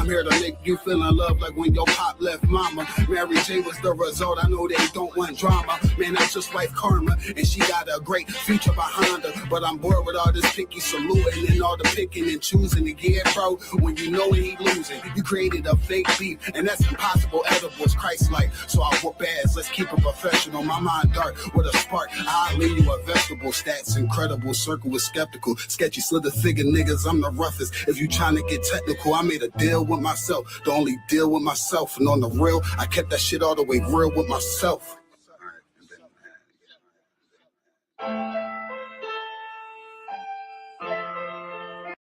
I'm here to make you feel in love like when your pop left mama. Mary J was the result. I know they don't want drama. Man, that's just wife karma, and she got a great future behind her. But I'm bored with all this picky saluting and all the picking and choosing to get, bro. When you know he losing, you created a fake beef, and that's impossible. Edibles, Christ-like, so I whoop ass. Let's keep it professional. My mind dark with a spark. I'll leave you a vegetable. Stats incredible. Circle is skeptical. Sketchy slither figure niggas. I'm the roughest. If you trying to get technical, I made a deal with myself. The only deal with myself, and on the real, I kept that shit all the way real with myself.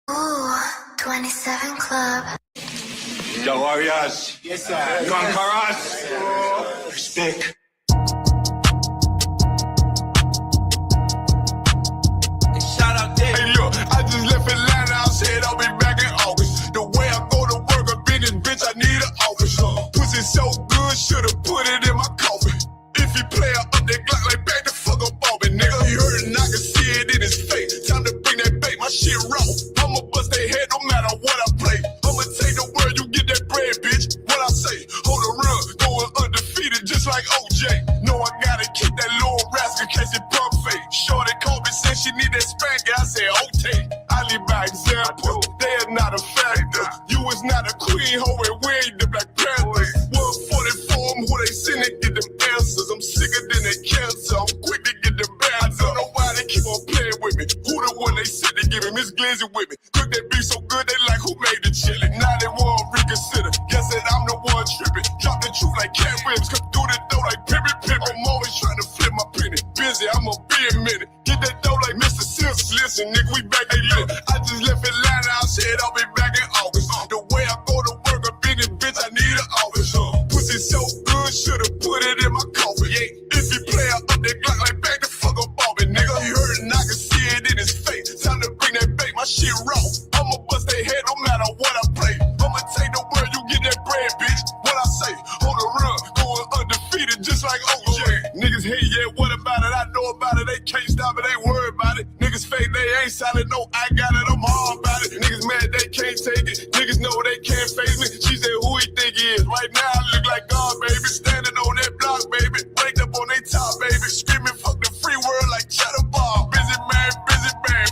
Ooh, 27 Club. Yo, warriors. Yes, sir. Conquerors. Respect. Shout out there. Hey, look, I just left Atlanta. I said I'll be back in August. The way I go to work, I've been in, bitch, I need an office. Pussy so good, should've put it in my coffin. If you play up that Glock like back the fuck up on me, nigga. You heard it and I can see it in his face. Time to bring that bait, my shit raw. I'ma bust their head no matter what I play. I'ma take the word, you get that bread, bitch. What I say, hold a run, going undefeated just like OJ. No, I gotta keep that little rascal in case it pump fake. Shorty called me, said she need that spanker. I said, okay. I live by example. They are not a factor. You is not a queen, hoe, and we ain't the Black Panthers. 144 who they send to get them answers. I'm sicker than that cancer. I'm quick to get them bands. I don't know why they keep on playing with me. Who the one they said they give me? Miss Glizzy with me. Cook that beef so good they like who made the chili. Now they want reconsider. Guess that I'm the one tripping. Drop the truth like cat ribs. Come through the door like pimpin'. I'm always trying to flip my penny. Busy, I'ma be a minute. Get that dough like Mr. Sims. Listen, nigga, we back. Hey, look, I just left Atlanta. I said I'll be back in August. The way I go to work, I've been in, bitch, I need an office. Pussy so good, should've put it in my coffin. Yeah, if you play up that Glock like back the fuck up on me, nigga. You heard it and I can see it in his face. Time to bring that bait, my shit raw. I'ma bust their head no matter what I play. I'ma take the word, you get that bread, bitch. What I say, hold a run, going undefeated just like OJ. Niggas hate, yeah, what about it? I know about it, they can't stop it, ain't worried about it. Niggas fake, they ain't solid, no, I got it, I'm hard about it. Niggas mad, they can't take it. Niggas know they can't face me. She said, who he think he is? Right now, I look like God, baby. Standing on that block, baby. Raked up on they top, baby. Screaming, fuck the free world like Cheddar Bar. Busy man,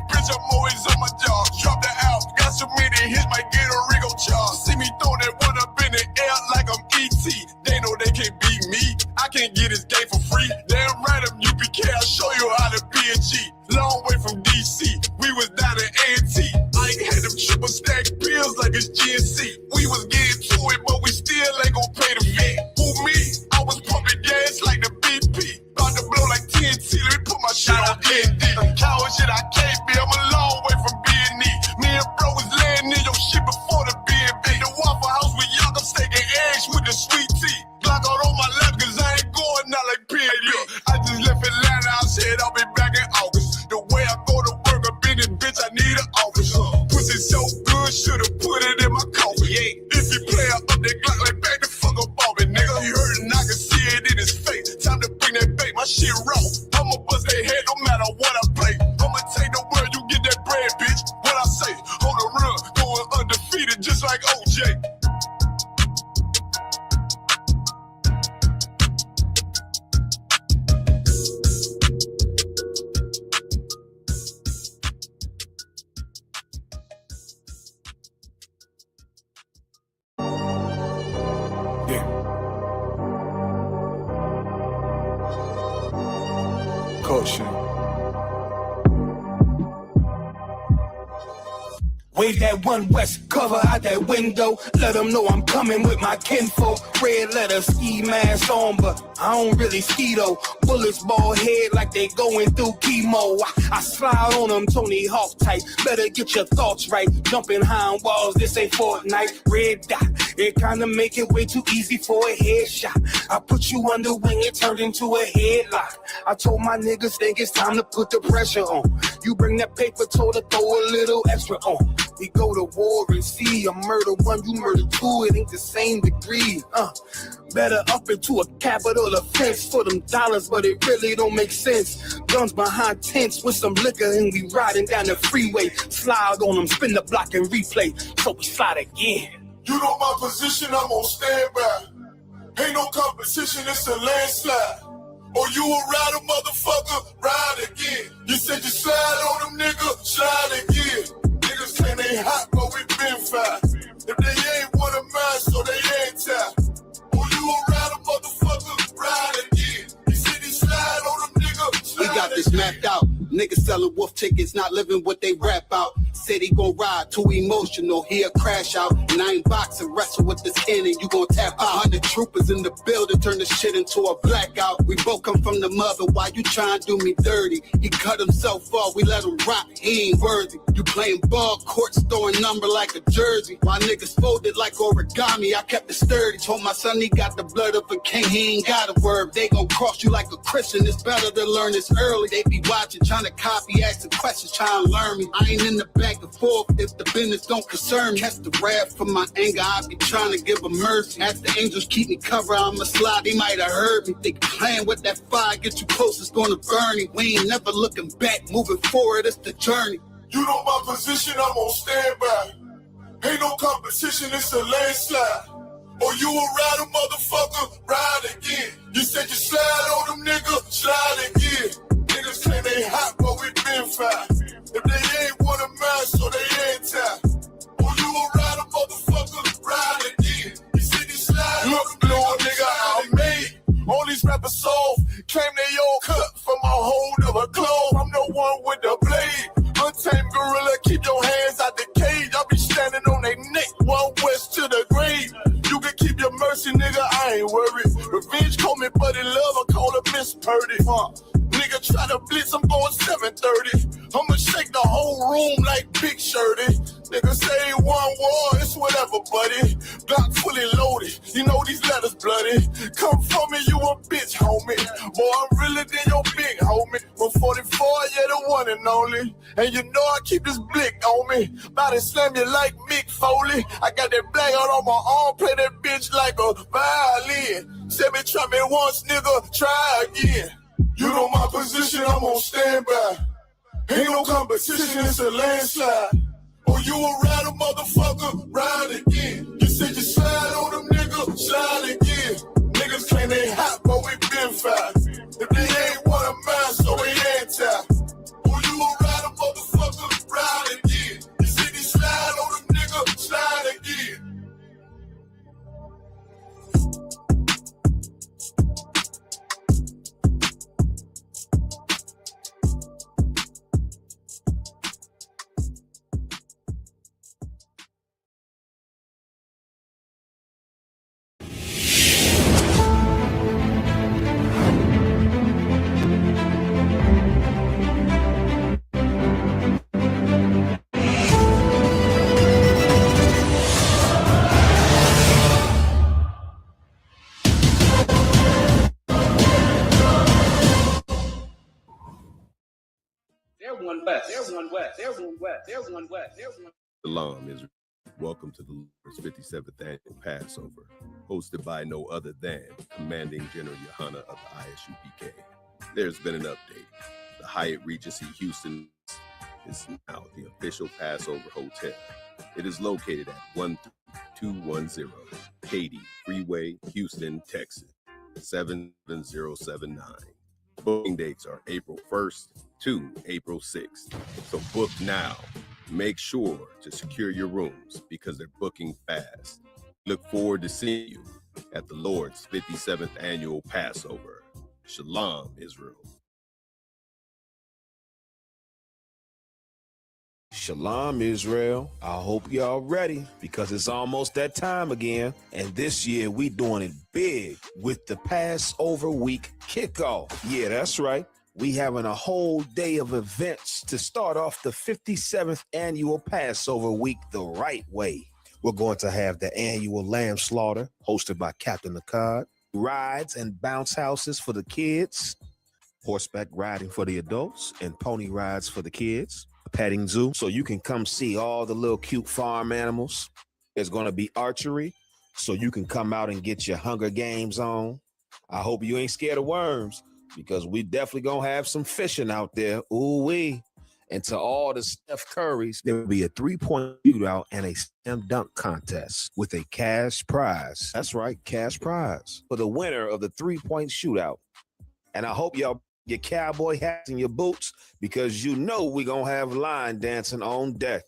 bitch, I'm always on my job. Drop the album, got so many hits, might get a Rigo charge. See me throw that one up in the air like I'm E.T. They know they can't beat me. I can't get this game for free. Damn right, I'm UPK, I'll show you how to be a G. Long way from DC, we was down in A&T. I ain't had them triple stack pills like it's GNC. We was getting to it, but we still ain't gon' pay the fee. Who me? I was pumping gas like the BP. About to blow like TNT, let me put my shit on D&D. I'm coward shit, I can't be, I'm a long way from B&E. Me and bro was laying in your shit before the B&B. The Waffle House with y'all, I'm staking eggs with the sweet tea. Glock out on my lap, cause I ain't going out like P&B. Look, I just left Atlanta, I said I'll be back in August. The way I go to work, I've been in, bitch, I need an office. Pussy so good, should've put it in my coffin. Yeah, if you play up that Glock like back the fuck up on me, nigga. You heard it and I can see it in his face. Time to bring that bait, my shit raw. I'ma bust their head no matter what I play. I'ma take the word, you get that bread, bitch. What I say, hold a run, going undefeated just like OJ. Wave that one west, cover out that window. Let them know I'm coming with my kinfolk. Red letter, ski mask on, but I don't really ski though. Bullets ball head like they going through chemo. I slide on them Tony Hawk type. Better get your thoughts right. Jumping high on walls, this ain't Fortnite. Red dot, it kinda make it way too easy for a headshot. I put you under wing, it turned into a headlock. I told my niggas, think it's time to put the pressure on. You bring that paper, told her throw a little extra on. We go to war and see a murder one, you murder two, it ain't the same degree. Better up into a capital offense for them dollars, but it really don't make sense. Guns behind tents with some liquor and we riding down the freeway. Slide on them, spin the block and replay, so we slide again. You know my position, I'm on standby. Ain't no competition, it's a landslide. Or you a rider, motherfucker, ride again. You said you slide on them, nigga, slide again. Niggas claim they hot, but we been fine. If they ain't one of mine, so they anti. Or you a rider, motherfucker, ride again. You said you slide on them, nigga, slide We got this mapped out. Niggas selling wolf tickets, not living what they rap out. Said he gon' ride, too emotional, he'll crash out. And I ain't boxing, wrestle with this cannon, you gon' tap out. 100 troopers in the building, turn the shit into a blackout. We both come from the mother, why you trying to do me dirty? He cut himself off, we let him rock, he ain't worthy. You playing ball courts, throwing number like a jersey. While niggas folded like origami, I kept it sturdy. Told my son he got the blood of a king, he ain't got a word. They gon' cross you like a Christian, it's better to learn this early. They be watching, trying to copy, asking questions, trying to learn me. I ain't in the back and forth if the business don't concern me. Catch the wrath from my anger, I be trying to give a mercy. As the angels keep me covered, I'ma slide, they might have heard me. They playing with that fire, get you close, it's gonna burn me. We ain't never looking back, moving forward, it's the journey. You know my position, I'm on standby. Ain't no competition, it's a landslide. Or you a rider, motherfucker, ride again. You said you slide on them, nigga, slide again. Niggas claim they hot, but we been fine. If they ain't one of mine, so they anti. Or you a rider, motherfucker, ride again. You said you slide on them, little nigga, I'm made. All these rappers soft, claim they all cut from a hold of a clove. I'm the one with the blade. Untamed gorilla, keep your hands out the cage. I'll be standing on their neck, one west to the grave. You can keep your mercy, nigga, I ain't worried. Revenge call me buddy love, I call her Miss Purdy. Nigga try to blitz, I'm going 730. I'ma shake the whole room like Big Shirty. Nigga say one war, it's whatever, buddy. Glock fully loaded, you know these letters bloody. Come for me, you a bitch, homie. Boy, I'm realer than your big homie. But 44, yeah, the one and only. And you know I keep this blick on me. About to slam you like Mick Foley. I got that black out on my arm, play that bitch like a violin. Say me try me once, nigga, try again. You know my position, I'm on standby. Ain't no competition, it's a landslide. Or you a rider, motherfucker, ride again. You said you slide on them, nigga, slide again. Niggas claim they hot, but we been fine. If they ain't one of mine, so they anti. Or you a rider, motherfucker, ride again. You said you slide on them, nigga, slide again. Shalom, Israel. Welcome to the Lord's 57th Annual Passover, hosted by no other than Commanding General YAHANNA of the I.S.U.P.K. There's been an update. The Hyatt Regency Houston is now the official Passover hotel. It is located at 13210 Katy Freeway, Houston, Texas, 77079. Booking dates are April 1st to April 6th. So book now. Make sure to secure your rooms because they're booking fast. Look forward to seeing you at the Lord's 57th Annual Passover. Shalom, Israel. Shalom, Israel. I hope y'all ready because it's almost that time again. And this year we doing it big with the Passover week kickoff. Yeah, that's right. We having a whole day of events to start off the 57th annual Passover week the right way. We're going to have the annual lamb slaughter hosted by Captain Akkad, rides and bounce houses for the kids, horseback riding for the adults, and pony rides for the kids, a petting zoo so you can come see all the little cute farm animals. There's going to be archery so you can come out and get your Hunger Games on. I hope you ain't scared of worms, because we definitely gonna have some fishing out there. Ooh-wee. And to all the Steph Currys, there will be a 3-point shootout and a slam dunk contest with a cash prize. That's right, cash prize for the winner of the 3-point shootout. And I hope y'all your cowboy hats and your boots, because you know we're going to have line dancing on deck.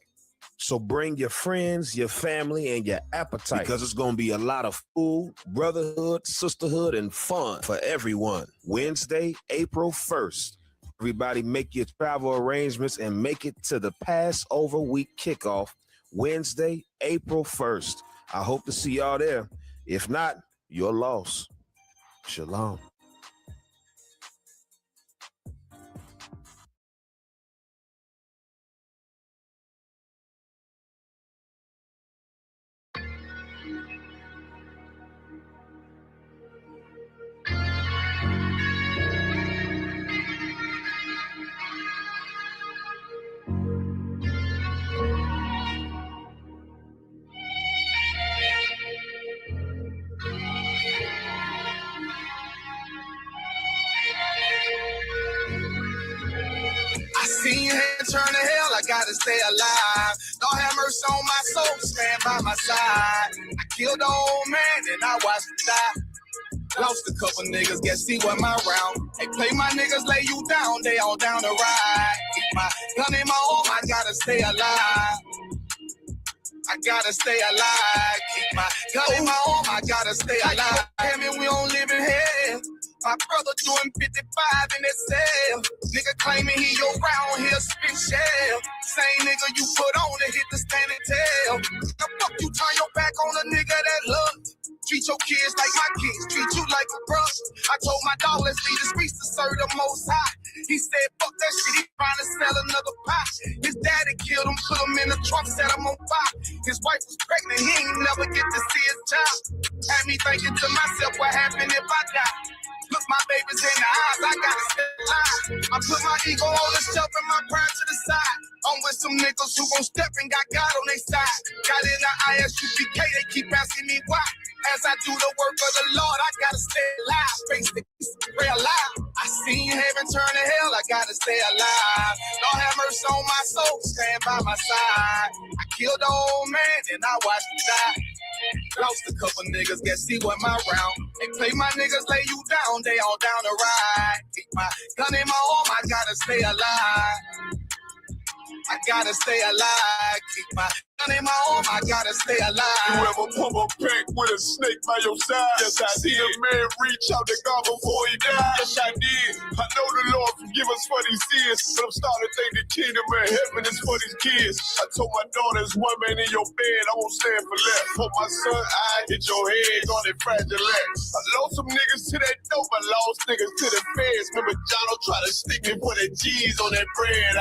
So bring your friends, your family, and your appetite, because it's going to be a lot of food, brotherhood, sisterhood, and fun for everyone. Wednesday, April 1st. Everybody make your travel arrangements and make it to the Passover week kickoff, Wednesday, April 1st. I hope to see y'all there. If not, your loss. Shalom. I seen him turn to hell, I gotta stay alive. Lord have mercy on my soul, stand by my side. I killed the old man and I watched him die. Lost a couple niggas, guess he wasn't my round. Hey, play my niggas, lay you down, they all down the ride. Keep my gun in my arm, I gotta stay alive. I gotta stay alive. Keep my gun in my arm, I gotta stay alive. Damn it, we don't live in hell. My brother doing 55 in that cell. Nigga claiming he your round here spin shell. Same nigga you put on to hit the standing tail. The fuck you turn your back on a nigga that love? Treat your kids like my kids, treat you like a brother. I told my dog, let's leave the streets to serve the most high. He said, fuck that shit, he trying to sell another pot. His daddy killed him, put him in the trunk, set him on fire. His wife was pregnant, he ain't never get to see his child. Had me thinking to myself, what happened if I die? Look my babies in the eyes, I gotta stay alive. I put my ego on the shelf and my pride to the side. I'm with some niggas who gon' step and got God on their side. Got in the I.S.U.P.K, they keep asking me why. As I do the work of the Lord, I gotta stay alive. Face the pray alive. I seen heaven turn to hell, I gotta stay alive. Lord have mercy on my soul, stand by my side. I killed the old man and I watched him die. Lost a couple niggas, guess he wasn't my round. They play my niggas, lay you down, they all down the ride. Keep my gun in my arm, I gotta stay alive. I gotta stay alive. Keep my gun in my arm, I gotta stay alive. You ever pump a pack with a snake by your side? Yes, I see a man reach out to God before he died. Yes, I did. I know the Lord forgive us for these sins, but I'm starting to think the kingdom of heaven is for these kids. I told my daughter, there's one man in your bed, I won't stand for less. For my son, I hit your head on that fragile legs. I lost some niggas to that dope, I lost niggas to the feds. Remember Jono tried to stick me for that G's on that bread.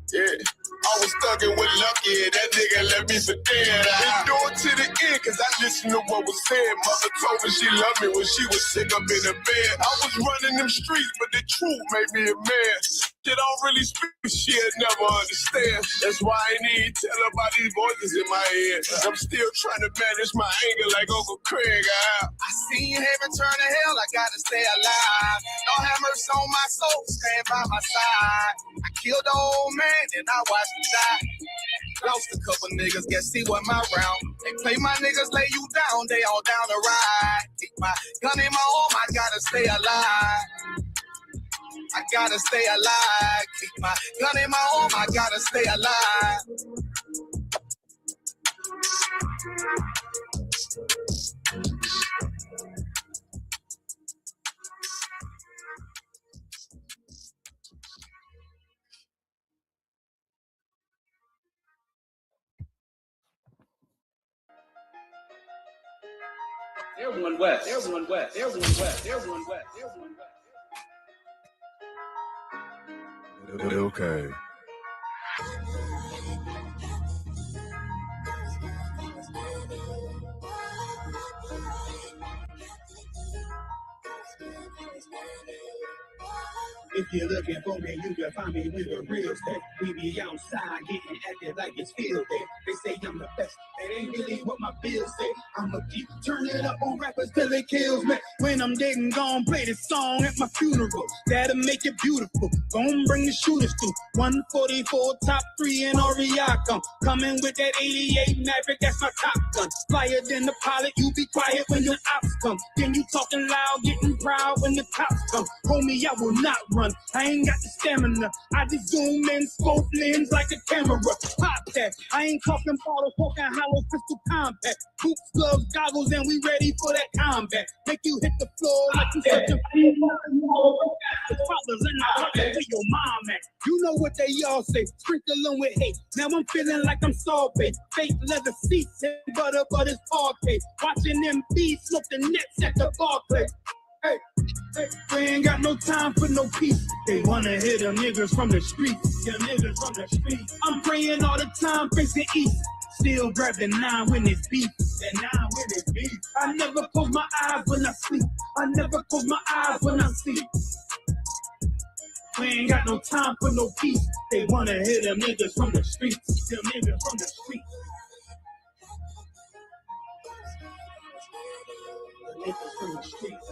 Yeah, I was thugging with Lucky, and that nigga left me for dead. Endure to the end, cause I listened to what was said. Mother told me she loved me when she was sick up in the bed. I was running them streets, but the truth made me a man. She don't really speak, she'll never understand. That's why I need to tell her about these voices in my head. I'm still trying to manage my anger like Uncle Craig. I seen heaven turn to hell, I gotta stay alive. Lord have mercy on my soul, stand by my side. I killed the old man and I watched him die. Lost a couple niggas, guess he wasn't my round. They play my niggas, lay you down, they all down the ride. Keep my gun in my arm, I gotta stay alive. I gotta stay alive. Keep my gun in my arm, I gotta stay alive. Everyone west, everyone west, everyone west, everyone west, everyone west. Okay. If you're looking for me, you can find me with the real stuff. We be outside getting active like it's field day. They say I'm the best. That ain't really what my bills say. I'ma keep turning up on rappers till it kills me. When I'm dead and gone, play this song at my funeral. That'll make it beautiful. Gonna bring the shooters through. 144, top 3 in Oriaco. Coming with that 88 Maverick, that's my top gun. Flyer than the pilot, you be quiet when your ops come. Then you talking loud, getting proud when the cops come. Homie, I will not run. I ain't got the stamina. I just zoom in, scope lens like a camera. Pop that. I ain't talking bottle, talking hollow crystal compact. Boots, gloves, goggles, and we ready for that combat. Make you hit the floor like you such a fathers and I where your mom at. You know what they all say, sprinkle them with hate. Now I'm feeling like I'm salty. Fake leather seats and butter's parquet. Watching them bees smoke the nets at the bar play. Hey, we ain't got no time for no peace. They wanna hit them niggas from the streets. Yeah, niggas from the streets. I'm praying all the time, facing east. Still grab the 9 when it's beef. That 9 when it's beef. I never close my eyes when I sleep. I never close my eyes when I sleep. We ain't got no time for no peace. They wanna hit them niggas from the streets. Them niggas from the streets. Niggas from the streets.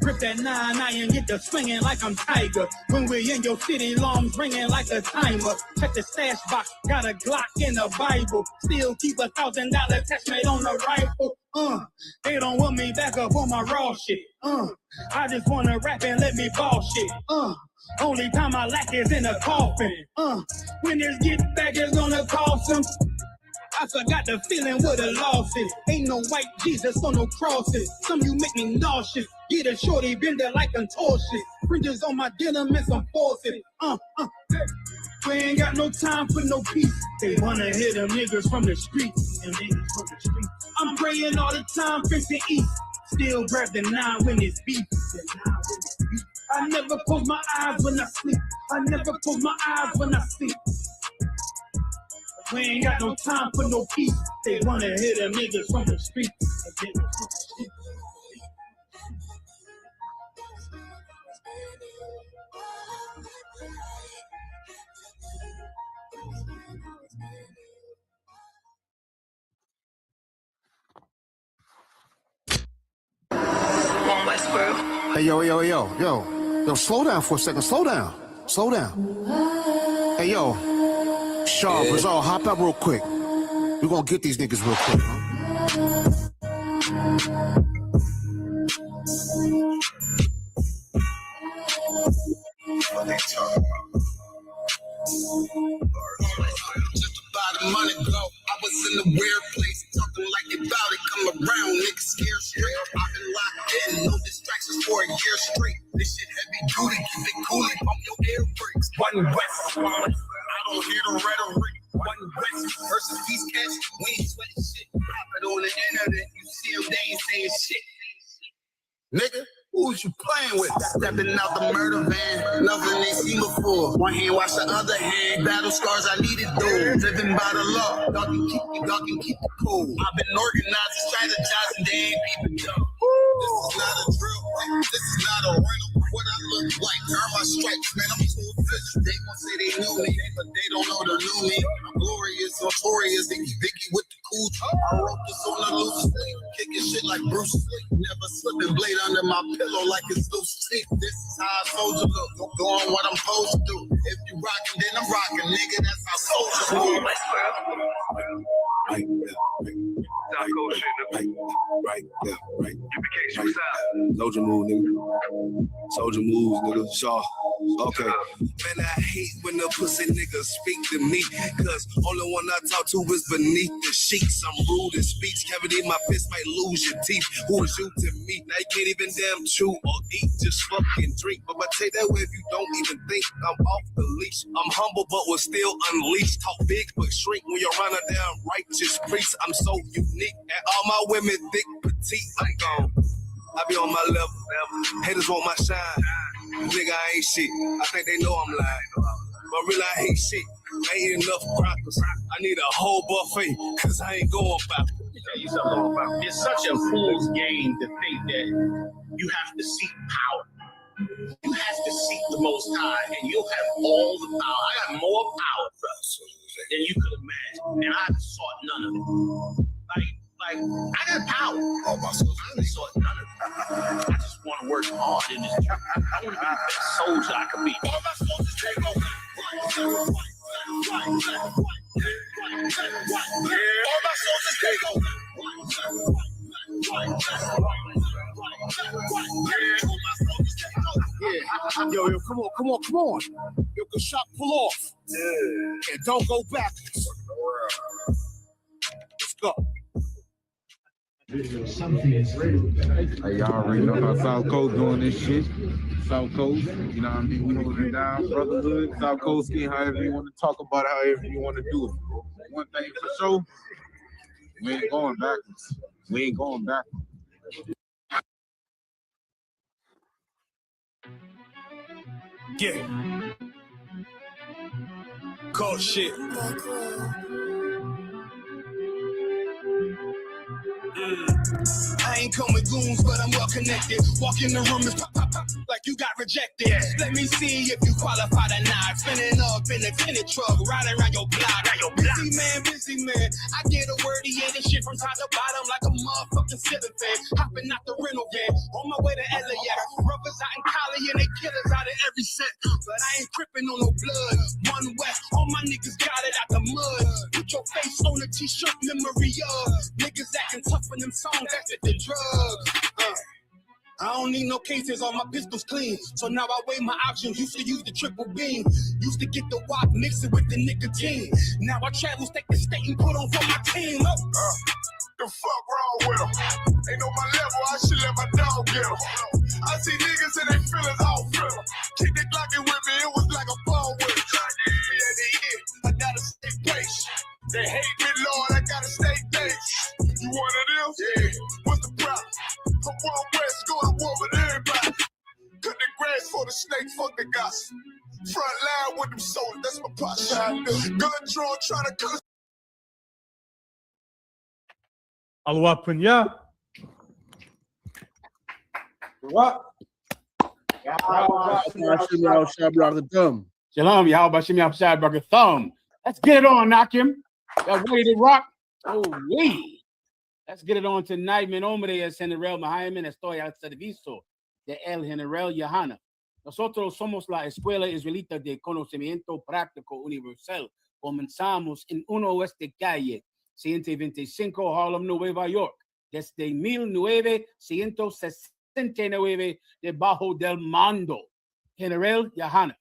Grip that 9-iron, get the swinging like I'm Tiger. When we're in your city, alarms ringing like a timer. Check the stash box, got a Glock in the Bible. Still keep $1,000 attachment on the rifle. They don't want me back up on my raw shit. I just wanna rap and let me ball shit. Only time I lack is in a coffin. When this get back, it's gonna cost him. I forgot the feeling what a loss is. Ain't no white Jesus on no crosses. Some you make me nauseous. Get a shorty bender like contortion. Fringes on my denim and some forces. We ain't got no time for no peace. They wanna hit them niggas from the streets. Them niggas from the streets. I'm praying all the time, facing east. Still grab the 9 when it's beef. I never close my eyes when I sleep. I never close my eyes when I sleep. We ain't got no time for no peace. They wanna hit them niggas from the streets. Hey, yo, slow down for a second, slow down. Hey, yo, Shaw, Brazil, hop out real quick. We're gonna get these niggas real quick, huh? What they talking about? Just about a month ago, I was in a weird place, talking like about it. Come around, niggas scared straight. I've been locked in, no distractions for a year straight. This shit heavy duty, keep it cool, pump your air brakes. One West, I don't hear the rhetoric. One West versus these cats, we ain't sweating shit. Pop it on the internet, you see them, they ain't saying shit. Nigga, who's you playing with? Stepping out the murder van, nothing they seen before. One hand wash the other hand, battle scars I needed though. Living by the law, y'all can keep it cool. I've been organizing, strategizing, they ain't peeping though. This is not a drill, this is not a rental. What I look like, earn my stripes, man, I'm too official. They gon' say they knew me, but they don't know the new me. I'm glorious, notorious, Vicky with the cool. I wrote this on the loose sleeve, kicking shit like Bruce Lee. Never slipping blade under my pillow like it's loose teeth. This is how a soldier look, doing what I'm supposed to do. If you rockin', then I'm rockin', nigga, that's how soldiers move. Right. Soldier move, nigga. Soldier moves, nigga. Shaw. Okay. Man, I hate when the pussy niggas speak to me, cause only one I talk to is beneath the sheets. I'm rude in speech, cavity in my fist might lose your teeth. Who is you to me? Now you can't even damn chew or eat, just fucking drink. But I take that way if you don't even think I'm off the leash. I'm humble but will still unleash. Talk big but shrink when you're around a damn righteous priest. I'm so unique, and all my women thick, petite. I'm gone. I be on my level. Haters want my shine. Nigga, I ain't shit. I think they know I'm lying. But really, I hate shit. I ain't enough crackers. I need a whole buffet, cause I ain't going back. Let me tell you something about it. It's such a fool's game to think that you have to seek power. You have to seek the Most High, and you'll have all the power. I got more power than you could imagine. and I haven't sought none of it. Like I got power. All my souls, I haven't sought none of it. I just want to work hard in this job. I want to be the best soldier I can be. All my soldiers take over. All my soldiers take over. Yeah. Yo, come on. Yo, good shot, pull off. Yeah. And don't go backwards. Let's go. Hey, y'all already know how South Coast doing this shit. South Coast, you know what I mean? We holding it down, brotherhood, South Coast skin, however you want to talk about it, however you want to do it. One thing for sure, we ain't going backwards. Yeah. Cold shit. I ain't come with goons, but I'm well connected. Walk in the room and pop, like you got rejected. Let me see if you qualify or not. Spinning up in a tinted truck, riding around your block. Busy man. I get a word, he ain't shit from top to bottom like a motherfucking ceiling fan. Hopping out the rental van, on my way to LA. Brothers out in Cali and they killers out of every set. But I ain't crippin' on no blood. One West, all my niggas got it out the mud. Put your face on a t-shirt, memory of niggas acting tough in them songs after the drugs. I don't need no cases, all my pistols clean. So now I weigh my options. Used to use the triple beam. Used to get the wop, mix it with the nicotine. Now I travel state to state and put on for my team. The fuck wrong with them? Ain't on my level, I should let my dog get them. I see niggas and they feelings all fill them. Kick the Glocky with me, it was like a ball with it. At the end, I gotta stay patient. They hate me, Lord, I gotta stay patient. You one of them? Yeah. What's the problem? I'm one West, go to war with everybody. Cut the grass for the snake, fuck the gossip. Front line with them soldiers, that's my posture. Gun drawn, trying to cut. Alwapanya. What? Shalom, y'all. Bashim Yah Shai B'Rakat Thumb. Let's get it on, knock him. Y'all ready to rock? Oh, wee. Let's get it on tonight. Mi nombre es General Mahayman. Estoy al servicio de el General YAHANNA. Nosotros somos la Escuela Israelita de Conocimiento Práctico Universal. Comenzamos en 1 Oeste Calle 125 Harlem, Nueva York, desde 1969, debajo del mando. General YAHANNA.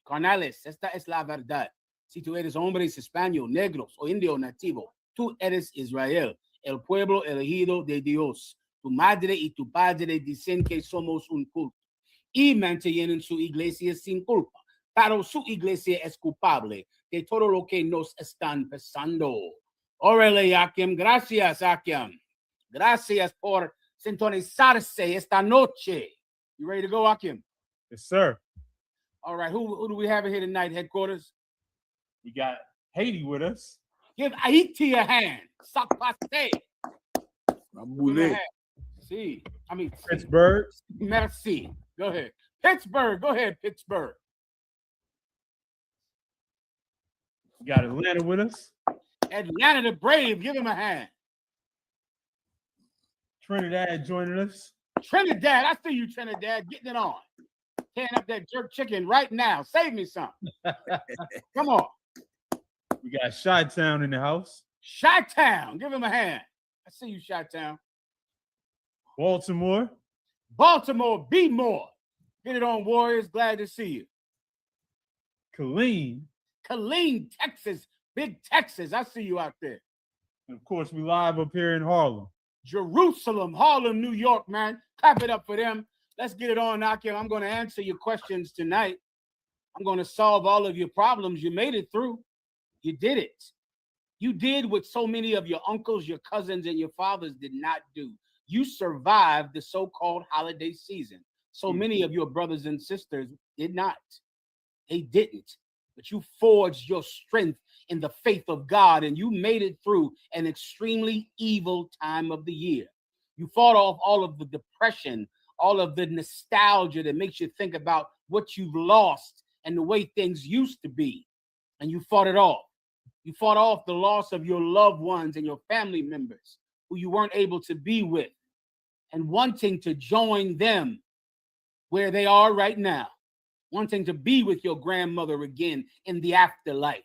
Carnales, esta es la verdad. Si tú eres hombres español, negros o indio nativo, tú eres Israel, el pueblo elegido de Dios. Tu madre y tu padre dicen que somos un culto y mantienen su iglesia sin culpa, pero su iglesia es culpable de todo lo que nos están pasando. Órale, Akim. Gracias, Akim. Gracias por sintonizarse esta noche. You ready to go, Akim? Yes, sir. All right. Who do we have here tonight, headquarters? We got Haiti with us. Give Haiti a hand. Sapate. See. I mean, Pittsburgh. Merci. Go ahead. Pittsburgh. Go ahead, Pittsburgh. We got Atlanta with us. Atlanta the Brave. Give him a hand. Trinidad joining us. Trinidad. I see you, Trinidad. Getting it on. Tearing up that jerk chicken right now. Save me some. Come on. We got Chi-Town in the house. Chi-Town. Give him a hand. I see you, Chi-Town. Baltimore. Baltimore. Be more. Get it on, Warriors. Glad to see you. Killeen. Killeen, Texas. Big Texas. I see you out there. And of course, we live up here in Harlem. Jerusalem, Harlem, New York, man. Clap it up for them. Let's get it on, Akim. I'm going to answer your questions tonight. I'm going to solve all of your problems. You made it through. You did it. You did what so many of your uncles, your cousins, and your fathers did not do. You survived the so-called holiday season. So many of your brothers and sisters did not. They didn't. But you forged your strength in the faith of God, and you made it through an extremely evil time of the year. You fought off all of the depression, all of the nostalgia that makes you think about what you've lost and the way things used to be. And you fought it off. You fought off the loss of your loved ones and your family members who you weren't able to be with, and wanting to join them where they are right now, wanting to be with your grandmother again in the afterlife,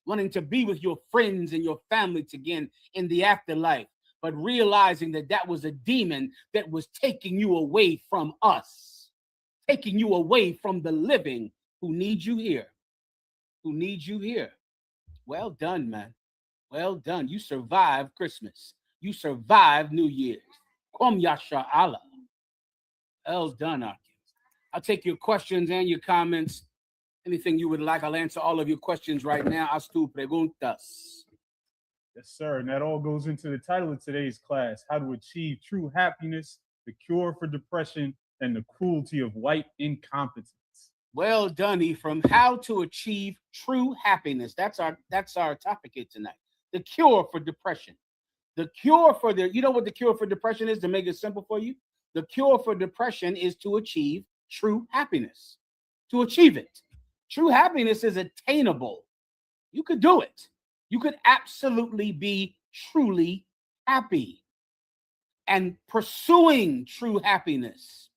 wanting to be with your friends and your family again in the afterlife, but realizing that that was a demon that was taking you away from us, taking you away from the living who need you here, who need you here. Well done, man. Well done. You survived Christmas. You survived New Year's. Kom Yasha Allah. Well done, Akim. I'll take your questions and your comments. Anything you would like, I'll answer all of your questions right now. Haz tu preguntas. Yes, sir. And that all goes into the title of today's class, How to Achieve True Happiness, the Cure for Depression, and the Cruelty of White Incompetence. Well done, Ephraim. How to achieve true happiness. That's our topic here tonight. The cure for depression. The cure for you know what the cure for depression is, to make it simple for you? The cure for depression is to achieve true happiness. To achieve it. True happiness is attainable. You could do it. You could absolutely be truly happy. And pursuing true happiness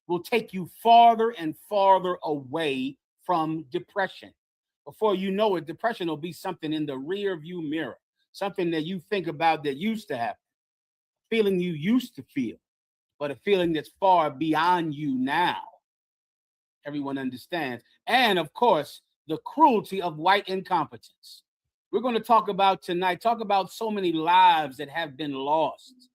will take you farther and farther away from depression. Before you know it, depression will be something in the rear view mirror, something that you think about that used to happen, a feeling you used to feel, but a feeling that's far beyond you now. Everyone understands. And of course, the cruelty of white incompetence. We're going to talk about so many lives that have been lost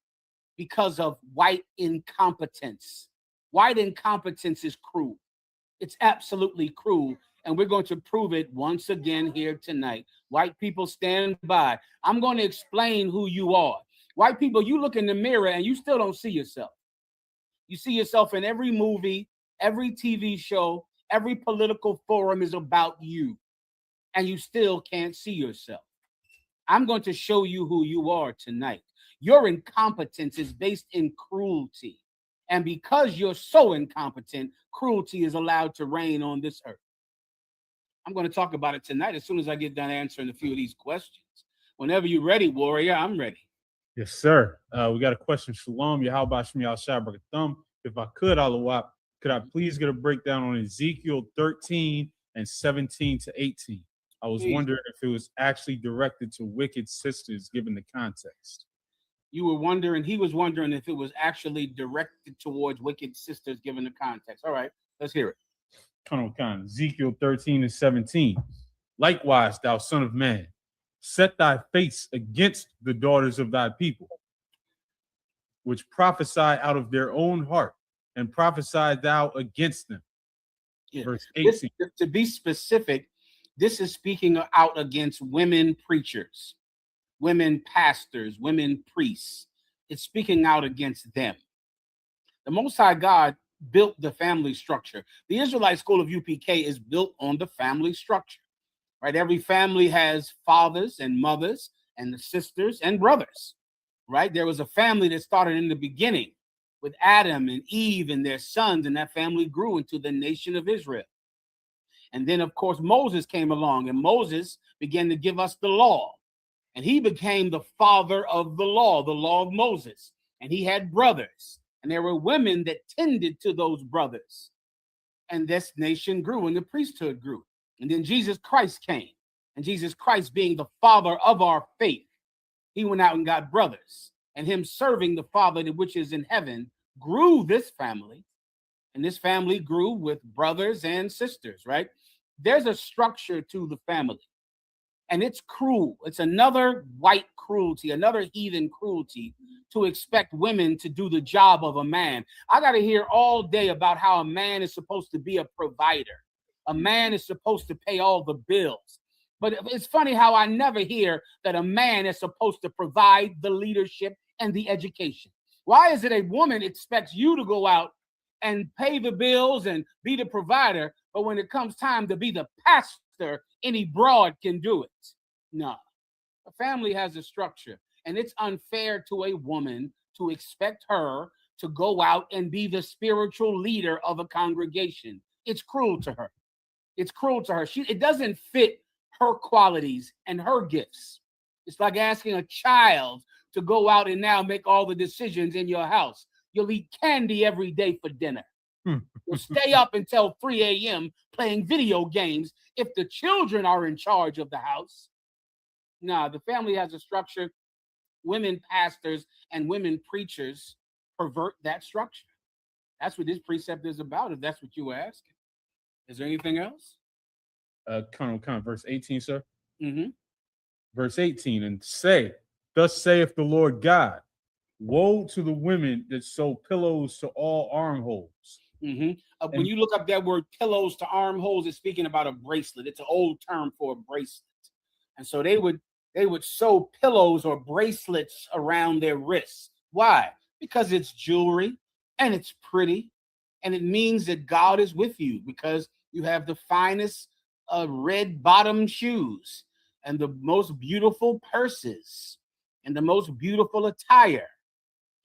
because of white incompetence. White incompetence is cruel. It's absolutely cruel. And we're going to prove it once again here tonight. White people, stand by. I'm going to explain who you are. White people, you look in the mirror and you still don't see yourself. You see yourself in every movie, every TV show, every political forum is about you. And you still can't see yourself. I'm going to show you who you are tonight. Your incompetence is based in cruelty. And because you're so incompetent, cruelty is allowed to reign on this earth. I'm going to talk about it tonight as soon as I get done answering a few of these questions. Whenever you're ready, warrior, I'm ready. Yes, sir. We got a question. Shalom, Yahweh Shmi Al-Shabrakathum. If I could, Al-Awab, could I please get a breakdown on Ezekiel 13 and 17 to 18? I was wondering if it was actually directed to wicked sisters, given the context. He was wondering if it was actually directed towards wicked sisters, given the context. All right, let's hear it. Ezekiel 13 and 17. Likewise, thou son of man, set thy face against the daughters of thy people, which prophesy out of their own heart, and prophesy thou against them. Yeah. Verse 18. To be specific, this is speaking out against women preachers, women pastors, women priests. It's speaking out against them. The Most High God built the family structure. The Israelite school of UPK is built on the family structure, right? Every family has fathers and mothers and the sisters and brothers, right? There was a family that started in the beginning with Adam and Eve and their sons, and that family grew into the nation of Israel. And then, of course, Moses came along, and Moses began to give us the law. And he became the father of the law of Moses. And he had brothers. And there were women that tended to those brothers. And this nation grew, and the priesthood grew. And then Jesus Christ came. And Jesus Christ, being the father of our faith, he went out and got brothers. And him serving the Father which is in heaven grew this family. And this family grew with brothers and sisters, right? There's a structure to the family. And it's cruel. It's another white cruelty, another heathen cruelty to expect women to do the job of a man. I got to hear all day about how a man is supposed to be a provider. A man is supposed to pay all the bills. But it's funny how I never hear that a man is supposed to provide the leadership and the education. Why is it a woman expects you to go out and pay the bills and be the provider, but when it comes time to be the pastor, any broad can do it? No. A family has a structure, and it's unfair to a woman to expect her to go out and be the spiritual leader of a congregation. It's cruel to her. It's cruel to her. It doesn't fit her qualities and her gifts. It's like asking a child to go out and now make all the decisions in your house. You'll eat candy every day for dinner. You'll stay up until 3 a.m. playing video games if the children are in charge of the house. Nah, the family has a structure. Women pastors and women preachers pervert that structure. That's what this precept is about, if that's what you were asking. Is there anything else? Kind of verse 18, sir. Mm-hmm. Verse 18, and say, thus saith the Lord God, woe to the women that sew pillows to all armholes. Mm-hmm. When you look up that word pillows to armholes, it's speaking about a bracelet. It's an old term for a bracelet. And so they would sew pillows or bracelets around their wrists. Why? Because it's jewelry and it's pretty, and it means that God is with you because you have the finest red bottom shoes and the most beautiful purses and the most beautiful attire.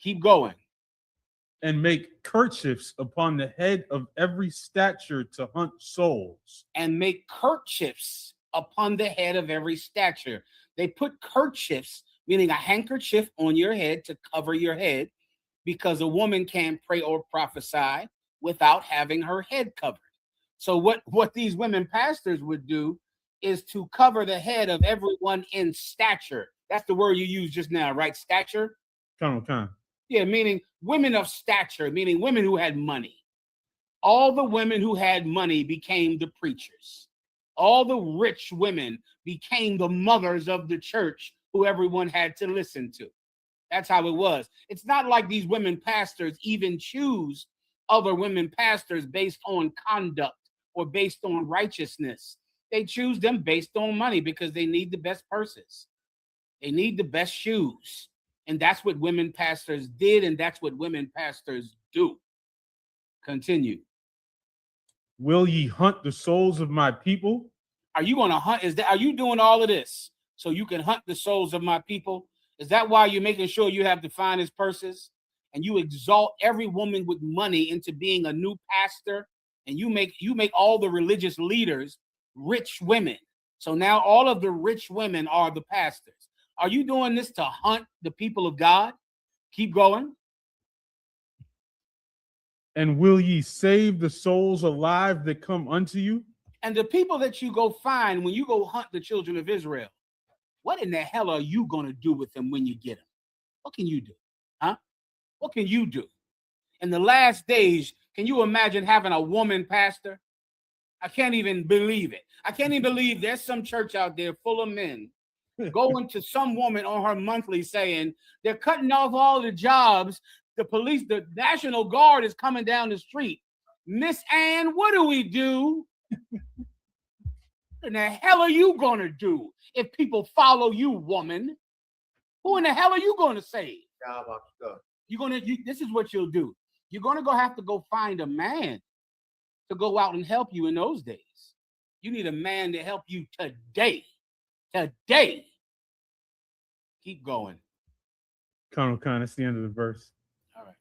Keep going. And make kerchiefs upon the head of every stature to hunt souls. And make kerchiefs upon the head of every stature. They put kerchiefs, meaning a handkerchief on your head to cover your head, because a woman can't pray or prophesy without having her head covered. So what these women pastors would do is to cover the head of everyone in stature. That's the word you used just now, right? Stature? Kind of. Yeah, meaning women of stature, meaning women who had money. All the women who had money became the preachers. All the rich women became the mothers of the church who everyone had to listen to. That's how it was. It's not like these women pastors even choose other women pastors based on conduct or based on righteousness. They choose them based on money because they need the best purses. They need the best shoes. And that's what women pastors did, and that's what women pastors do. Continue. Will ye hunt the souls of my people? Are you going to hunt? Are you doing all of this so you can hunt the souls of my people? Is that why you're making sure you have the finest purses and you exalt every woman with money into being a new pastor, and you make all the religious leaders rich women? So now all of the rich women are the pastors. Are you doing this to hunt the people of God? Keep going. And will ye save the souls alive that come unto you? And the people that you go find when you go hunt the children of Israel, what in the hell are you going to do with them when you get them? What can you do? Huh? What can you do? In the last days, can you imagine having a woman pastor? I can't even believe it. I can't even believe there's some church out there full of men going to some woman on her monthly saying they're cutting off all the jobs. The police, the National Guard is coming down the street. Miss Ann, what do we do? What in the hell are you going to do if people follow you, woman? Who in the hell are you going to save? This is what you'll do. You're going to have to go find a man to go out and help you in those days. You need a man to help you today. Today. Keep going. Khan, that's the end of the verse. All right.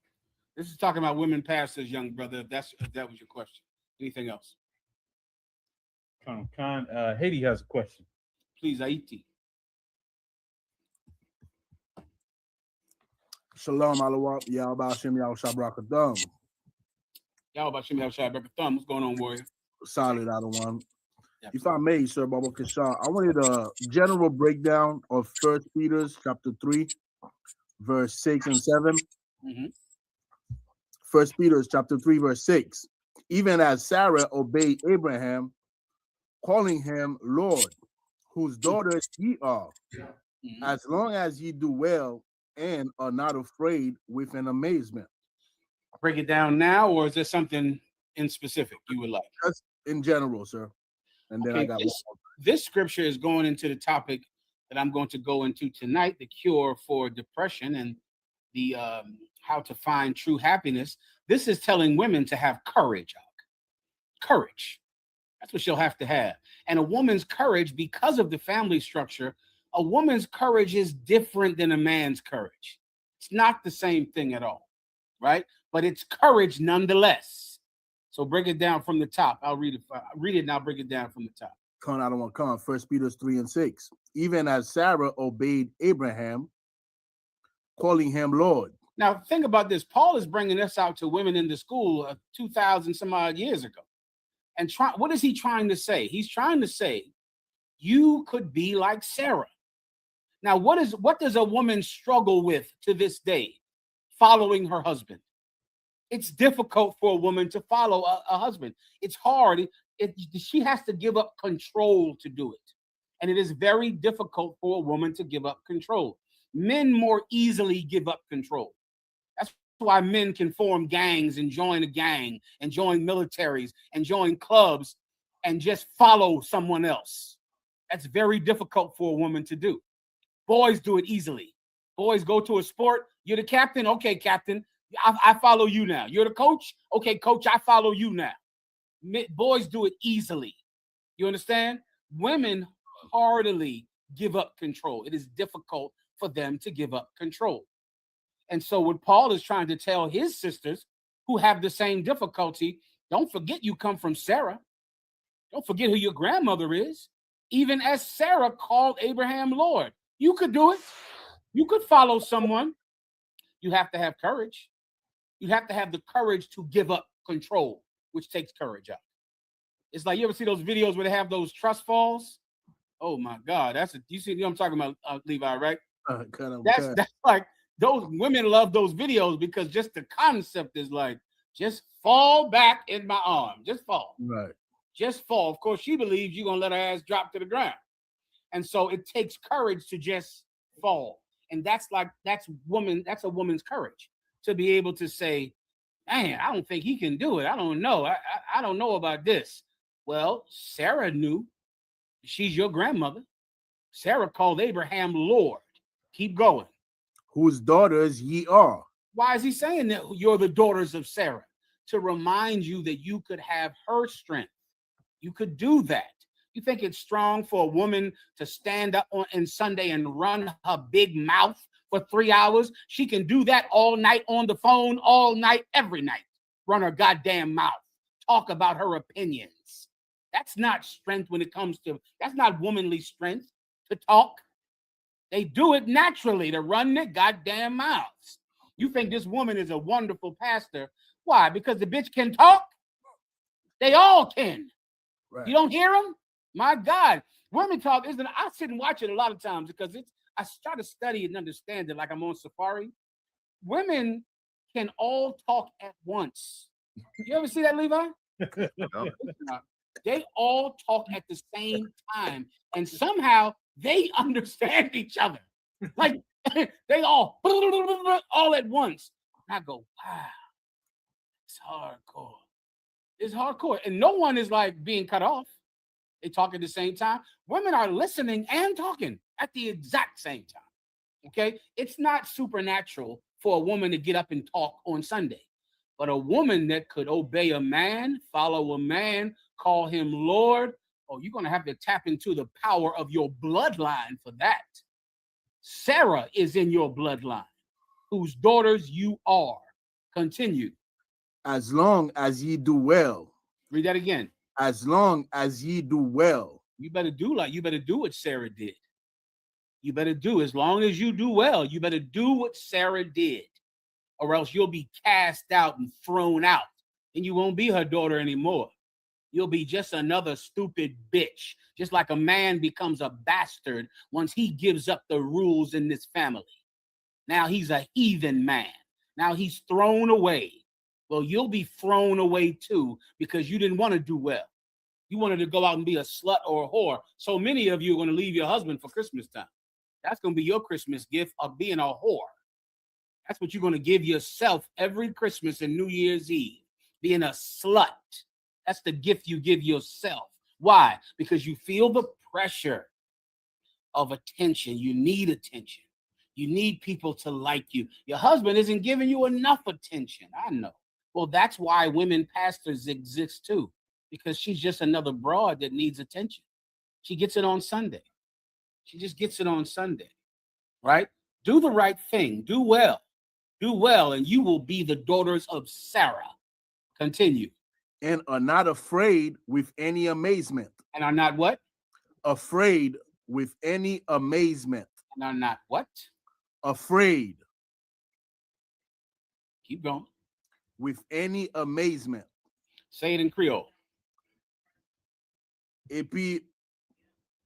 This is talking about women pastors, young brother. If that was your question. Anything else? Khan, Haiti has a question. Please, Haiti. Shalom, Alawap, Yahbashim, Yahushabrakadam. Yahbashim, Yahushabrakadam. What's going on, warrior? Solid, Adawan. If I may, sir, Baba Kishar, I wanted a general breakdown of 1 Peter chapter 3, verse 6 and 7. Mm-hmm. 1 Peter chapter 3, verse 6. Even as Sarah obeyed Abraham, calling him Lord, whose daughters ye are, as long as ye do well and are not afraid with an amazement. Break it down now, or is there something in specific you would like? Just in general, sir. And then I got this scripture is going into the topic that I'm going to go into tonight, the cure for depression and the how to find true happiness. This is telling women to have courage. Courage. That's what she'll have to have. And a woman's courage, because of the family structure, a woman's courage is different than a man's courage. It's not the same thing at all, right? But it's courage nonetheless. So break it down from the top. I'll read it and I'll break it down from the top. I don't want to come. 1 Peter 3:6. Even as Sarah obeyed Abraham, calling him Lord. Now, think about this. Paul is bringing this out to women in the school 2,000 some odd years ago. And what is he trying to say? He's trying to say, you could be like Sarah. Now, what does a woman struggle with to this day? Following her husband. It's difficult for a woman to follow a husband. It's hard. She has to give up control to do it. And it is very difficult for a woman to give up control. Men more easily give up control. That's why men can form gangs and join a gang and join militaries and join clubs and just follow someone else. That's very difficult for a woman to do. Boys do it easily. Boys go to a sport. You're the captain. Okay, captain. I follow you now. You're the coach. Okay, coach, I follow you now. Boys do it easily. You understand? Women hardly give up control. It is difficult for them to give up control. And so what Paul is trying to tell his sisters who have the same difficulty, don't forget you come from Sarah. Don't forget who your grandmother is. Even as Sarah called Abraham Lord. You could do it. You could follow someone. You have to have courage. You have to have the courage to give up control, which takes courage out. It's like, you ever see those videos where they have those trust falls? Oh my God, you see what I'm talking about, Levi, right? That's like, those women love those videos because just the concept is like, just fall back in my arm, just fall. Right. Just fall. Of course, she believes you're gonna let her ass drop to the ground. And so it takes courage to just fall. And that's a woman's courage to be able to say, man, I don't think he can do it. I don't know. I don't know about this. Well, Sarah knew. She's your grandmother. Sarah called Abraham Lord. Keep going. Whose daughters ye are. Why is he saying that you're the daughters of Sarah? To remind you that you could have her strength. You could do that. You think it's strong for a woman to stand up on Sunday and run her big mouth for 3 hours? She can do that all night on the phone, all night, every night. Run her goddamn mouth. Talk about her opinions. That's not strength that's not womanly strength to talk. They do it naturally to run their goddamn mouths. You think this woman is a wonderful pastor. Why? Because the bitch can talk? They all can. Right. You don't hear them? My God. Women talk, I sit and watch it a lot of times because I try to study and understand it like I'm on safari. Women can all talk at once. You ever see that, Levi? No. They all talk at the same time, and somehow they understand each other. Like they all at once. And I go, wow, it's hardcore. It's hardcore. And no one is like being cut off. They talk at the same time. Women are listening and talking at the exact same time. Okay? It's not supernatural for a woman to get up and talk on Sunday. But a woman that could obey a man, follow a man, call him Lord, you're going to have to tap into the power of your bloodline for that. Sarah is in your bloodline, whose daughters you are. Continue. As long as ye do well. Read that again. As long as ye do well. You better do what Sarah did. You better do, as long as you do well, you better do what Sarah did, or else you'll be cast out and thrown out, and you won't be her daughter anymore. You'll be just another stupid bitch, just like a man becomes a bastard once he gives up the rules in this family. Now he's a heathen man. Now he's thrown away. Well, you'll be thrown away too because you didn't want to do well. You wanted to go out and be a slut or a whore. So many of you are going to leave your husband for Christmas time. That's going to be your Christmas gift of being a whore. That's what you're going to give yourself every Christmas and New Year's Eve, being a slut. That's the gift you give yourself. Why? Because you feel the pressure of attention. You need attention. You need people to like you. Your husband isn't giving you enough attention. I know. Well, that's why women pastors exist too, because she's just another broad that needs attention. She gets it on Sunday. She just gets it on Sunday, right? Do the right thing. Do well. Do well, and you will be the daughters of Sarah. Continue. And are not afraid with any amazement. And are not what? afraid with any amazement. And are not what? Afraid. Keep going. With any amazement. Say it in Creole. Et puis,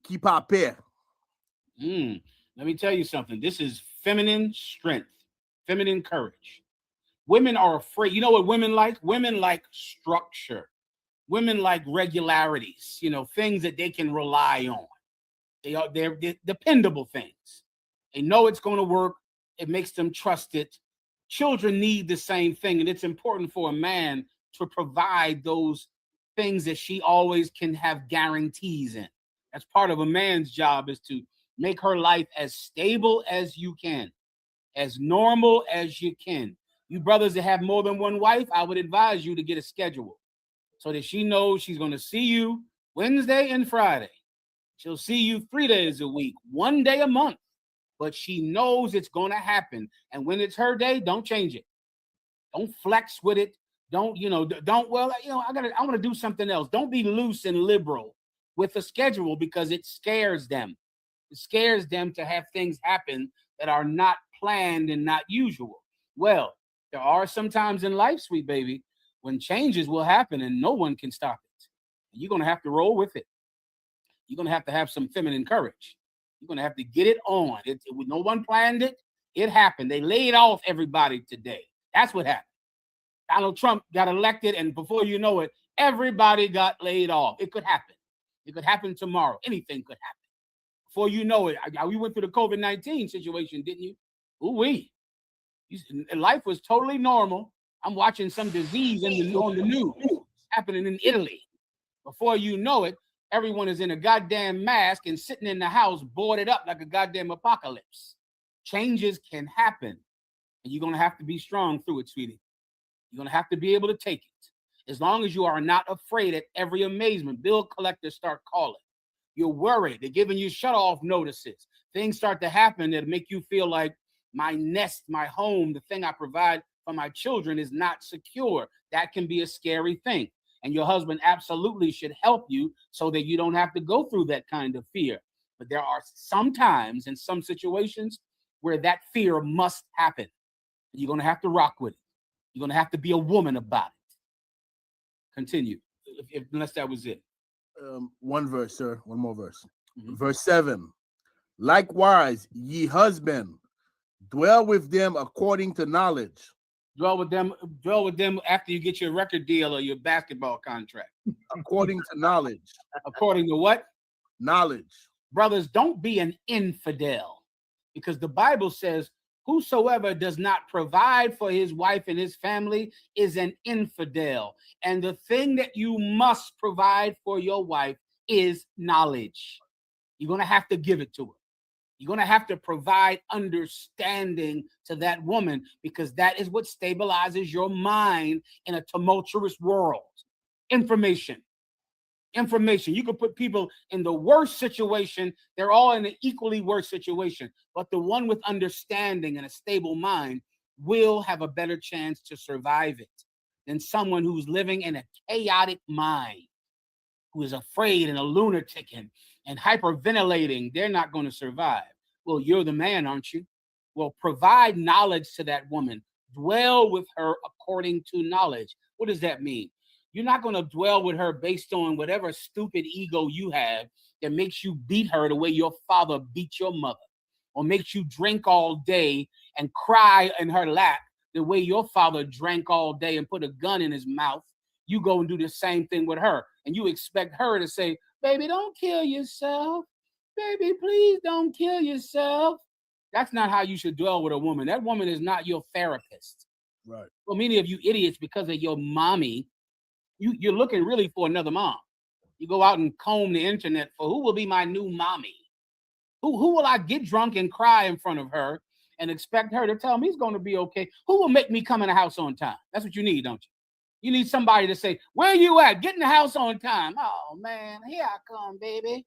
qui pas peur. Let me tell you something. This is feminine strength, feminine courage. Women are afraid. You know what women like? Women like structure. Women like regularities, you know, things that they can rely on. They're dependable things. They know it's going to work. It makes them trust it. Children need the same thing, and it's important for a man to provide those things that she always can have guarantees in. That's part of a man's job, is to make her life as stable as you can, as normal as you can. You brothers that have more than one wife, I would advise you to get a schedule so that she knows she's going to see you Wednesday and Friday. She'll see you 3 days a week, 1 day a month, but she knows it's going to happen. And when it's her day, don't change it. Don't flex with it. Don't, well, I want to do something else. Don't be loose and liberal with a schedule, because it scares them. It scares them to have things happen that are not planned and not usual. Well, there are some times in life, sweet baby, when changes will happen and no one can stop it. You're going to have to roll with it. You're going to have some feminine courage. You're going to have to get it on. No one planned it. It happened. They laid off everybody today. That's what happened. Donald Trump got elected, and before you know it, everybody got laid off. It could happen. It could happen tomorrow. Anything could happen. Before you know it, we went through the COVID-19 situation, didn't you? Ooh-wee. Life was totally normal. I'm watching some disease on the news happening in Italy. Before you know it, everyone is in a goddamn mask and sitting in the house boarded up like a goddamn apocalypse. Changes can happen, and you're going to have to be strong through it, sweetie. You're going to have to be able to take it. As long as you are not afraid at every amazement, bill collectors start calling. You're worried. They're giving you shut-off notices. Things start to happen that make you feel like my nest, my home, the thing I provide for my children is not secure. That can be a scary thing. And your husband absolutely should help you so that you don't have to go through that kind of fear. But there are some times in some situations where that fear must happen. You're going to have to rock with it. You're going to have to be a woman about it. Continue, unless that was it. One verse, sir. One more verse. Verse 7. Likewise, ye husband, dwell with them according to knowledge. Dwell with them after you get your record deal or your basketball contract. According to knowledge. According to what? Knowledge. Brothers, don't be an infidel, because the Bible says, whosoever does not provide for his wife and his family is an infidel. And the thing that you must provide for your wife is knowledge. You're going to have to give it to her. You're going to have to provide understanding to that woman, because that is what stabilizes your mind in a tumultuous world. Information. You can put people in the worst situation. They're all in an equally worse situation. But the one with understanding and a stable mind will have a better chance to survive it than someone who's living in a chaotic mind, who is afraid and a lunatic and hyperventilating. They're not going to survive. Well, you're the man, aren't you? Well, provide knowledge to that woman. Dwell with her according to knowledge. What does that mean? You're not going to dwell with her based on whatever stupid ego you have that makes you beat her the way your father beat your mother, or makes you drink all day and cry in her lap the way your father drank all day and put a gun in his mouth. You go and do the same thing with her, and you expect her to say, baby, don't kill yourself. Baby, please don't kill yourself. That's not how you should dwell with a woman. That woman is not your therapist. Right. Well, many of you idiots, because of your mommy, you're looking really for another mom. You go out and comb the internet for who will be my new mommy. Who will I get drunk and cry in front of her and expect her to tell me it's going to be okay? Who will make me come in the house on time? That's what you need, don't you? You need somebody to say, where you at? Get in the house on time. Oh, man, here I come, baby.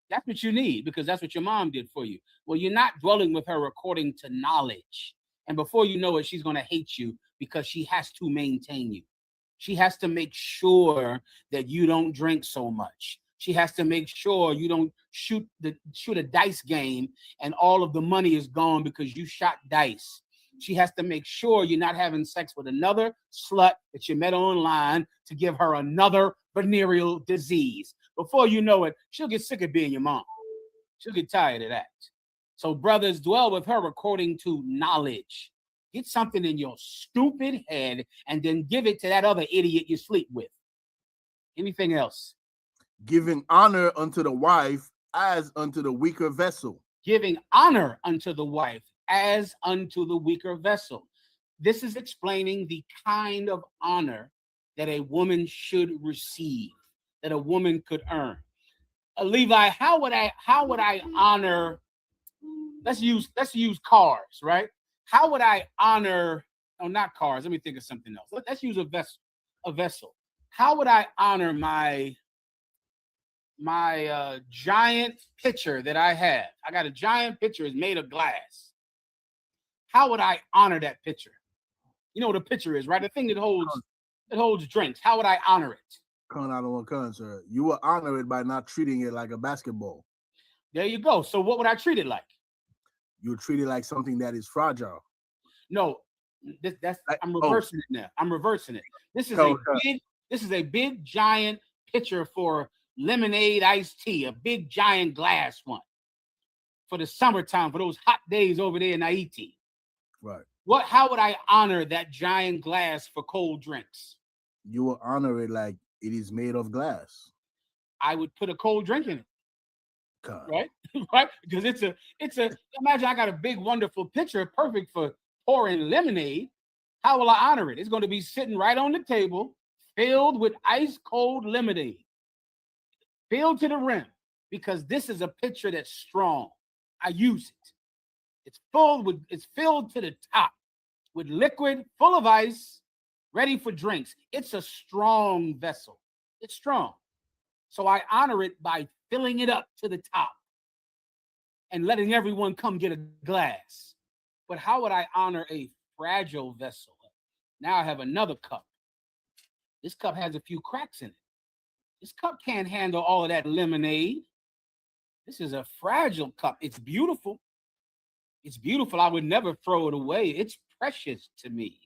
That's what you need, because that's what your mom did for you. Well, you're not dwelling with her according to knowledge. And before you know it, she's going to hate you because she has to maintain you. She has to make sure that you don't drink so much. She has to make sure you don't shoot a dice game and all of the money is gone because you shot dice. She has to make sure you're not having sex with another slut that you met online to give her another venereal disease. Before you know it, she'll get sick of being your mom. She'll get tired of that. So brothers, dwell with her according to knowledge. Get something in your stupid head and then give it to that other idiot you sleep with. Anything else? Giving honor unto the wife as unto the weaker vessel. Giving honor unto the wife as unto the weaker vessel. This is explaining the kind of honor that a woman should receive, that a woman could earn. Levi, how would I honor? Let's use cars, right? How would I honor? Oh, not cars. Let me think of something else. Let's use a vessel. A vessel. How would I honor my giant pitcher that I have? I got a giant pitcher. It's made of glass. How would I honor that pitcher? You know what a pitcher is, right? The thing that holds drinks. How would I honor it? Sir. You will honor it by not treating it like a basketball. There you go. So what would I treat it like? You would treat it like something that is fragile. No, I'm reversing it now. I'm reversing it. This is a big giant pitcher for lemonade iced tea, a big giant glass one for the summertime, for those hot days over there in Haiti. Right. How would I honor that giant glass for cold drinks? You will honor it like it is made of glass. I would put a cold drink in it. God. Right? Right? Because it's a imagine I got a big, wonderful pitcher, perfect for pouring lemonade. How will I honor it? It's going to be sitting right on the table, filled with ice cold lemonade. Filled to the rim, because this is a pitcher that's strong. I use it. It's filled to the top with liquid, full of ice, ready for drinks. It's a strong vessel. It's strong. So I honor it by filling it up to the top and letting everyone come get a glass. But how would I honor a fragile vessel? Now I have another cup. This cup has a few cracks in it. This cup can't handle all of that lemonade. This is a fragile cup. It's beautiful. It's beautiful. I would never throw it away. It's precious to me.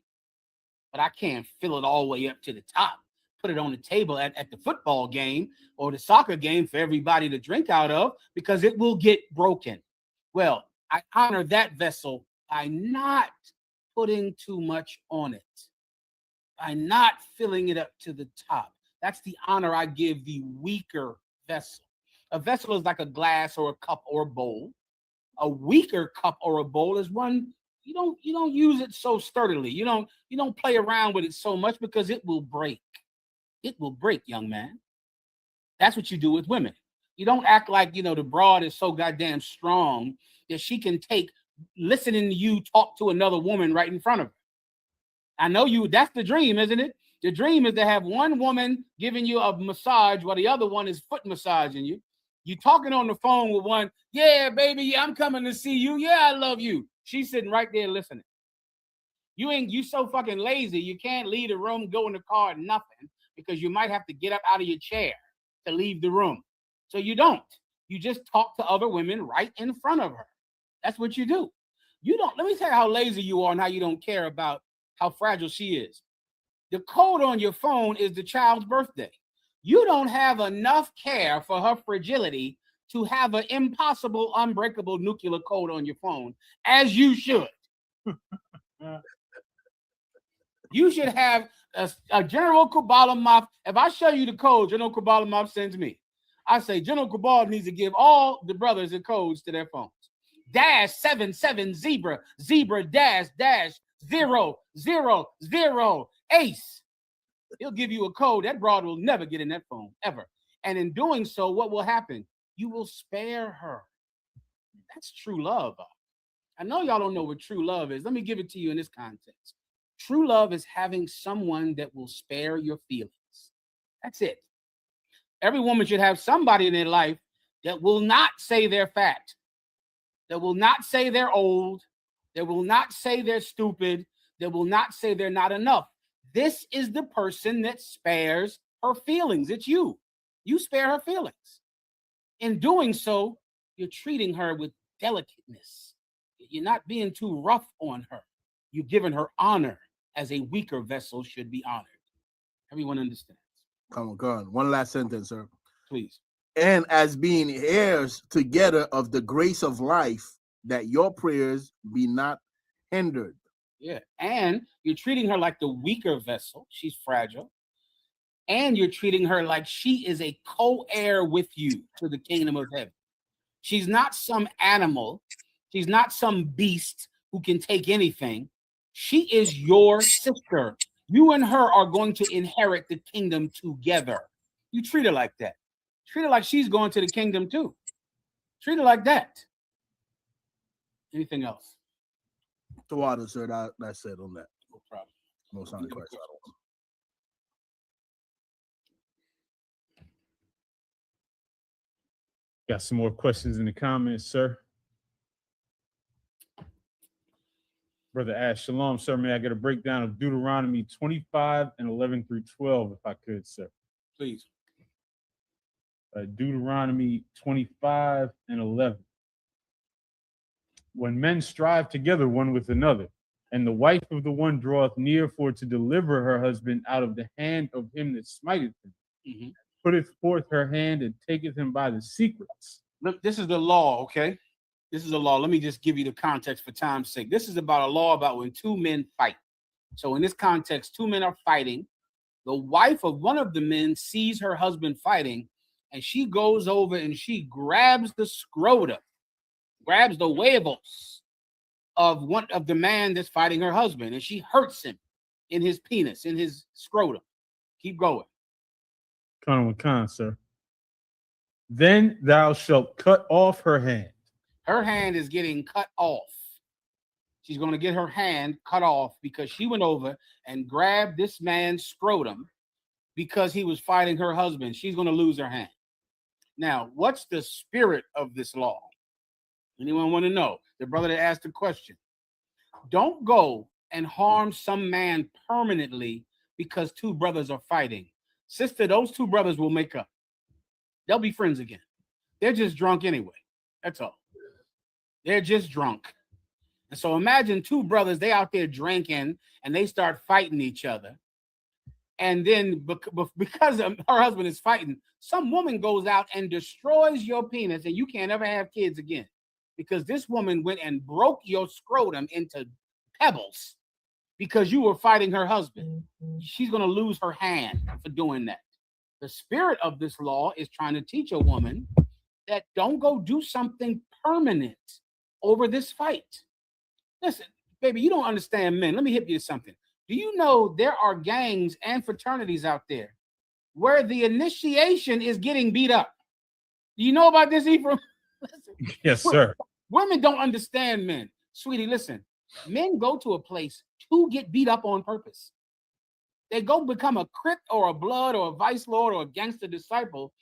But I can't fill it all the way up to the top. Put it on the table at the football game or the soccer game for everybody to drink out of, because it will get broken. Well, I honor that vessel by not putting too much on it, by not filling it up to the top. That's the honor I give the weaker vessel. A vessel is like a glass or a cup or a bowl. A weaker cup or a bowl is one you don't use it so sturdily. You don't play around with it so much, because it will break. It will break, young man. That's what you do with women. You don't act like, the broad is so goddamn strong that she can take listening to you talk to another woman right in front of her. I know that's the dream, isn't it? The dream is to have one woman giving you a massage while the other one is foot massaging you. You talking on the phone with one, yeah, baby, yeah, I'm coming to see you. Yeah, I love you. She's sitting right there listening. You so fucking lazy, you can't leave the room, go in the car, nothing, because you might have to get up out of your chair to leave the room. So you don't. You just talk to other women right in front of her. That's what you do. Let me tell you how lazy you are and how you don't care about how fragile she is. The code on your phone is the child's birthday. You don't have enough care for her fragility to have an impossible, unbreakable nuclear code on your phone, as you should. You should have a General Kabbalah. If I show you the code General Kabbalah sends me, I say General Kabbalah needs to give all the brothers the codes to their phones. -77 zebra -000 ace. He'll give you a code. That broad will never get in that phone, ever. And in doing so, what will happen? You will spare her. That's true love. I know y'all don't know what true love is. Let me give it to you in this context. True love is having someone that will spare your feelings. That's it. Every woman should have somebody in their life that will not say they're fat, that will not say they're old, that will not say they're stupid, that will not say they're not enough. This is the person that spares her feelings. It's you. You spare her feelings. In doing so, you're treating her with delicateness. You're not being too rough on her. You're giving her honor as a weaker vessel should be honored. Everyone understands. Come on, go on. One last sentence, sir. Please. And as being heirs together of the grace of life, that your prayers be not hindered. Yeah. And you're treating her like the weaker vessel. She's fragile. And you're treating her like she is a co-heir with you to the kingdom of heaven. She's not some animal. She's not some beast who can take anything. She is your sister. You and her are going to inherit the kingdom together. You treat her like that. Treat her like she's going to the kingdom too. Treat her like that. Anything else? The water, sir. That's it on that. No problem. Most on the question. Got some more questions in the comments, sir. Brother Ash, shalom, sir. May I get a breakdown of Deuteronomy 25 and 11 through 12, if I could, sir? Please. Deuteronomy 25 and 11. When men strive together one with another, and the wife of the one draweth near for to deliver her husband out of the hand of him that smiteth him, putteth forth her hand and taketh him by the secrets. Look, this is the law, okay? This is the law. Let me just give you the context for time's sake. This is about a law about when two men fight. So in this context, two men are fighting. The wife of one of the men sees her husband fighting, and she goes over and she grabs the scrotum, grabs the huevos of one of the man that's fighting her husband, and she hurts him in his penis, in his scrotum. Keep going. Con, sir. Then thou shalt cut off her hand. Her hand is getting cut off. She's going to get her hand cut off because she went over and grabbed this man's scrotum because he was fighting her husband. She's going to lose her hand. Now, what's the spirit of this law? Anyone want to know? The brother that asked the question. Don't go and harm some man permanently because two brothers are fighting. Sister, those two brothers will make up. They'll be friends again. They're just drunk anyway. That's all. They're just drunk. And so imagine two brothers, they out there drinking and they start fighting each other. And then because her husband is fighting, some woman goes out and destroys your penis and you can't ever have kids again. Because this woman went and broke your scrotum into pebbles because you were fighting her husband. She's going to lose her hand for doing that. The spirit of this law is trying to teach a woman that don't go do something permanent over this fight. Listen, baby, you don't understand men. Let me hit you with something. Do you know there are gangs and fraternities out there where the initiation is getting beat up? Do you know about this, Ephraim? Yes, sir. Women don't understand men. Sweetie, listen. Men go to a place to get beat up on purpose. They go become a Crip or a Blood or a Vice Lord or a gangster disciple,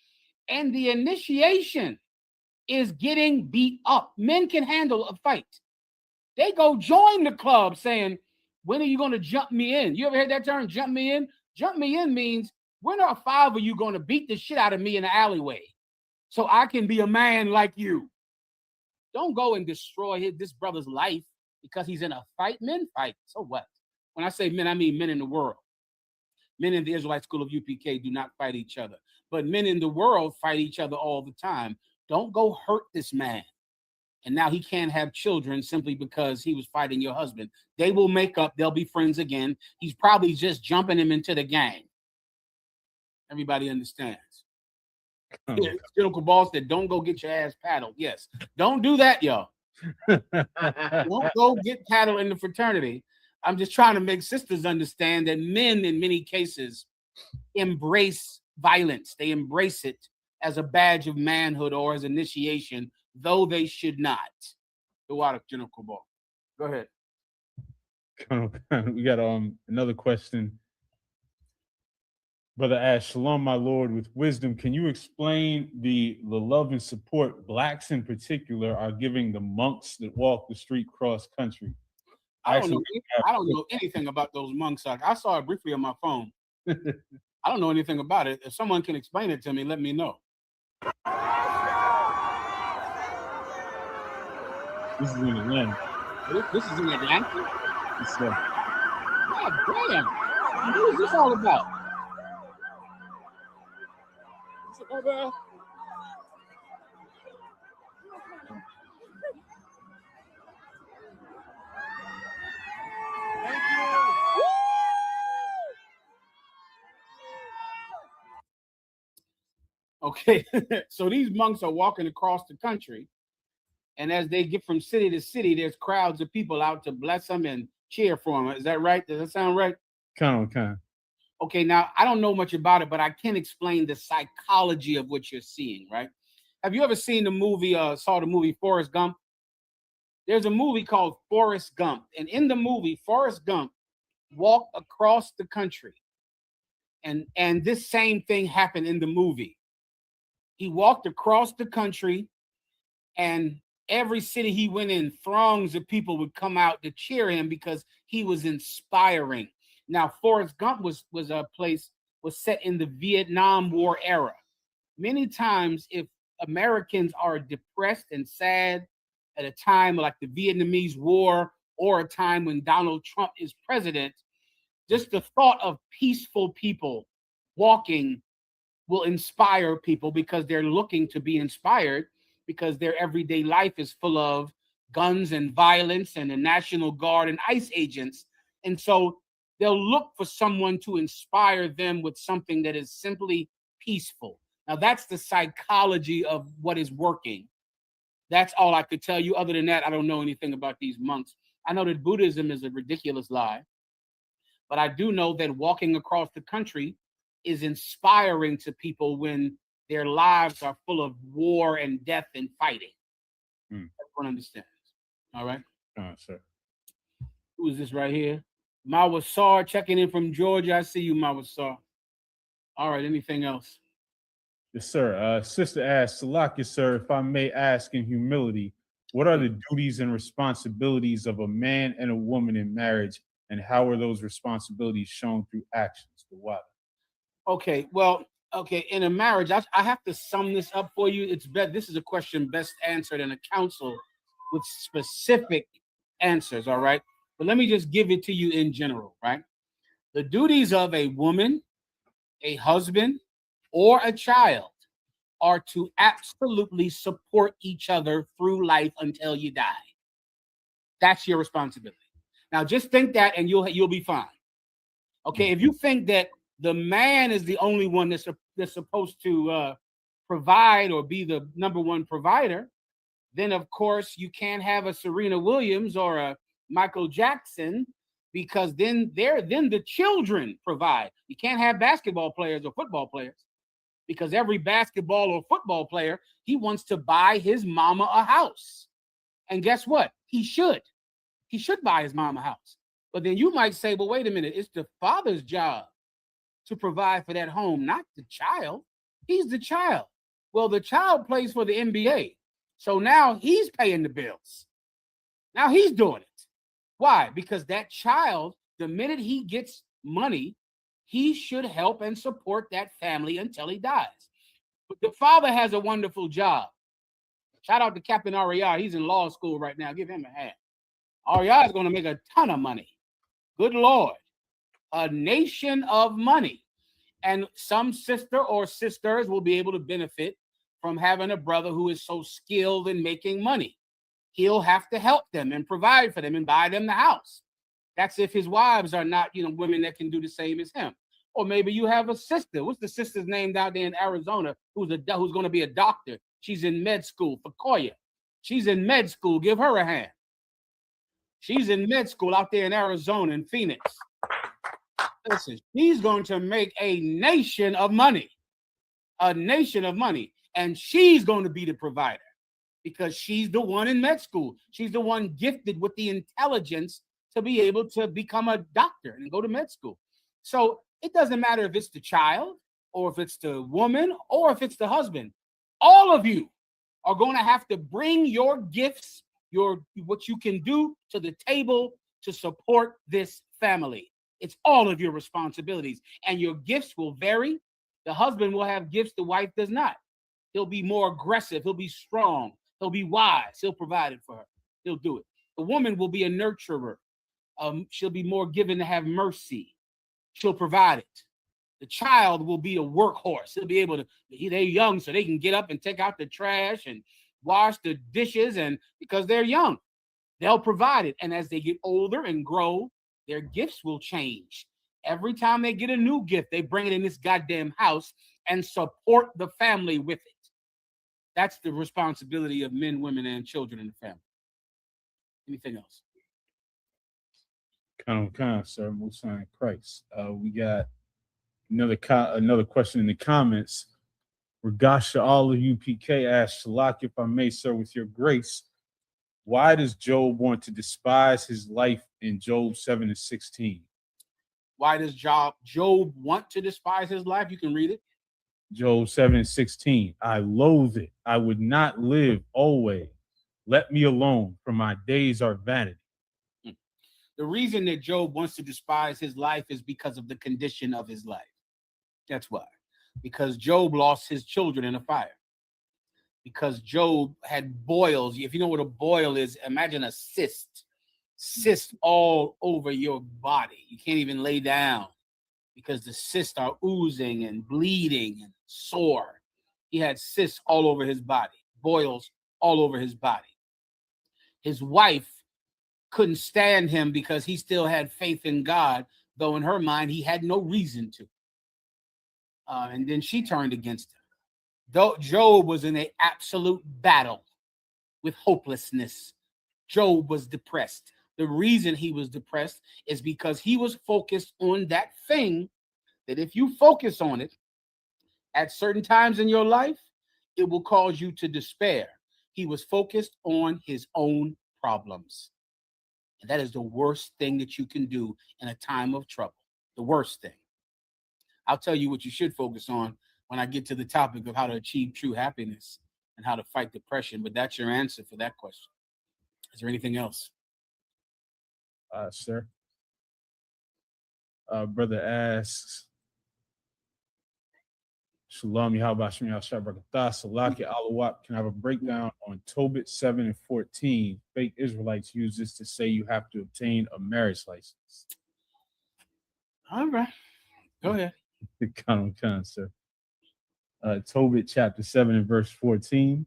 and the initiation is getting beat up. Men can handle a fight. They go join the club saying, when are you going to jump me in? You ever heard that term, jump me in? Jump me in means, when are five of you going to beat the shit out of me in the alleyway so I can be a man like you? Don't go and destroy this brother's life because he's in a fight. Men fight. So what? When I say men, I mean men in the world. Men in the Israelite school of UPK do not fight each other. But men in the world fight each other all the time. Don't go hurt this man. And now he can't have children simply because he was fighting your husband. They will make up. They'll be friends again. He's probably just jumping him into the gang. Everybody understands. Yeah, General Ball said, don't go get your ass paddled. Yes. Don't do that, y'all. Don't go get paddled in the fraternity. I'm just trying to make sisters understand that men, in many cases, embrace violence. They embrace it as a badge of manhood or as initiation, though they should not. The water, General Ball. Go ahead. We got another question. Brother Ash, shalom, my Lord, with wisdom. Can you explain the love and support blacks in particular are giving the monks that walk the street cross country? I don't know anything about those monks. I saw it briefly on my phone. I don't know anything about it. If someone can explain it to me, let me know. This is in Atlanta. This is in Atlanta? It's, God damn. What is this all about? Okay, so these monks are walking across the country, and as they get from city to city, there's crowds of people out to bless them and cheer for them. Is that right? Does that sound right? Kind of. Okay, now I don't know much about it, but I can explain the psychology of what you're seeing, right? Have you ever seen the movie, saw the movie Forrest Gump? There's a movie called Forrest Gump, and in the movie, Forrest Gump walked across the country, and this same thing happened in the movie. He walked across the country, and every city he went in, throngs of people would come out to cheer him because he was inspiring. Now, Forrest Gump was set in the Vietnam War era. Many times, if Americans are depressed and sad at a time like the Vietnamese War or a time when Donald Trump is president, just the thought of peaceful people walking will inspire people because they're looking to be inspired, because their everyday life is full of guns and violence and the National Guard and ICE agents. And so they'll look for someone to inspire them with something that is simply peaceful. Now, that's the psychology of what is working. That's all I could tell you. Other than that, I don't know anything about these monks. I know that Buddhism is a ridiculous lie, but I do know that walking across the country is inspiring to people when their lives are full of war and death and fighting. Everyone understands. All right? All right, sir. Who is this right here? Mawasar checking in from Georgia. I see you, Mawasar. All right, anything else? Yes, sir. Sister asks, Salakia, sir, if I may ask in humility, what are the duties and responsibilities of a man and a woman in marriage, and how are those responsibilities shown through actions? The what? Okay, well, in a marriage, I have to sum this up for you. This is a question best answered in a council with specific answers, all right? But let me just give it to you in general, right? The duties of a woman, a husband, or a child are to absolutely support each other through life until you die. That's your responsibility. Now, just think that and you'll be fine. Okay, if you think that the man is the only one that's supposed to provide or be the number one provider, then of course you can't have a Serena Williams or a Michael Jackson, because then the children provide. You can't have basketball players or football players, because every basketball or football player, he wants to buy his mama a house. And guess what? He should buy his mama a house. But then you might say, well, wait a minute, it's the father's job to provide for that home, not the child. He's the child. Well, the child plays for the NBA. So now he's paying the bills. Now he's doing it. Why? Because that child, the minute he gets money, he should help and support that family until he dies. But the father has a wonderful job. Shout out to Captain Ariah. He's in law school right now. Give him a hand. Ariah is going to make a ton of money. Good Lord. A nation of money. And some sister or sisters will be able to benefit from having a brother who is so skilled in making money. He'll have to help them and provide for them and buy them the house. That's if his wives are not, women that can do the same as him. Or maybe you have a sister. What's the sister's name down there in Arizona who's going to be a doctor? She's in med school, Fakoya. She's in med school. Give her a hand. She's in med school out there in Arizona, in Phoenix. Listen, she's going to make a nation of money. A nation of money. And she's going to be the provider because she's the one in med school. She's the one gifted with the intelligence to be able to become a doctor and go to med school. So it doesn't matter if it's the child or if it's the woman or if it's the husband. All of you are going to have to bring your gifts, what you can do to the table to support this family. It's all of your responsibilities, and your gifts will vary. The husband will have gifts the wife does not. He'll be more aggressive. He'll be strong. He'll be wise. He'll provide it for her. He'll do it. The woman will be a nurturer. She'll be more given to have mercy. She'll provide it. The child will be a workhorse. He'll be able to, they're young, so they can get up and take out the trash and wash the dishes, and because they're young, they'll provide it. And as they get older and grow, their gifts will change. Every time they get a new gift, they bring it in this goddamn house and support the family with it. That's the responsibility of men, women, and children in the family. Anything else? Sir. Musa in Christ. We got another question in the comments. Regasha, all of I.S.U.P.K asked, Shalak, if I may, sir, with your grace, why does Job want to despise his life in Job 7:16? Why does Job want to despise his life? You can read it. Job 7:16. I loathe it. I would not live always. Let me alone, for my days are vanity. The reason that Job wants to despise his life is because of the condition of his life. That's why. Because Job lost his children in a fire. Because Job had boils. If you know what a boil is, imagine a cyst all over your body. You can't even lay down because the cysts are oozing and bleeding and sore. He had cysts all over his body, boils all over his body. His wife couldn't stand him because he still had faith in God, though in her mind he had no reason to. And then she turned against him. Though Job was in an absolute battle with hopelessness. Job was depressed. The reason he was depressed is because he was focused on that thing that if you focus on it at certain times in your life, it will cause you to despair. He was focused on his own problems. And that is the worst thing that you can do in a time of trouble. The worst thing. I'll tell you what you should focus on when I get to the topic of how to achieve true happiness and how to fight depression. But that's your answer for that question. Is there anything else? Sir. Brother asks, Shalom, Yahabashim, Yahshua Salaki Alawat. Can I have a breakdown on Tobit 7 and 14? Fake Israelites use this to say you have to obtain a marriage license. All right. Go ahead. Sir. Tobit chapter 7 and verse 14.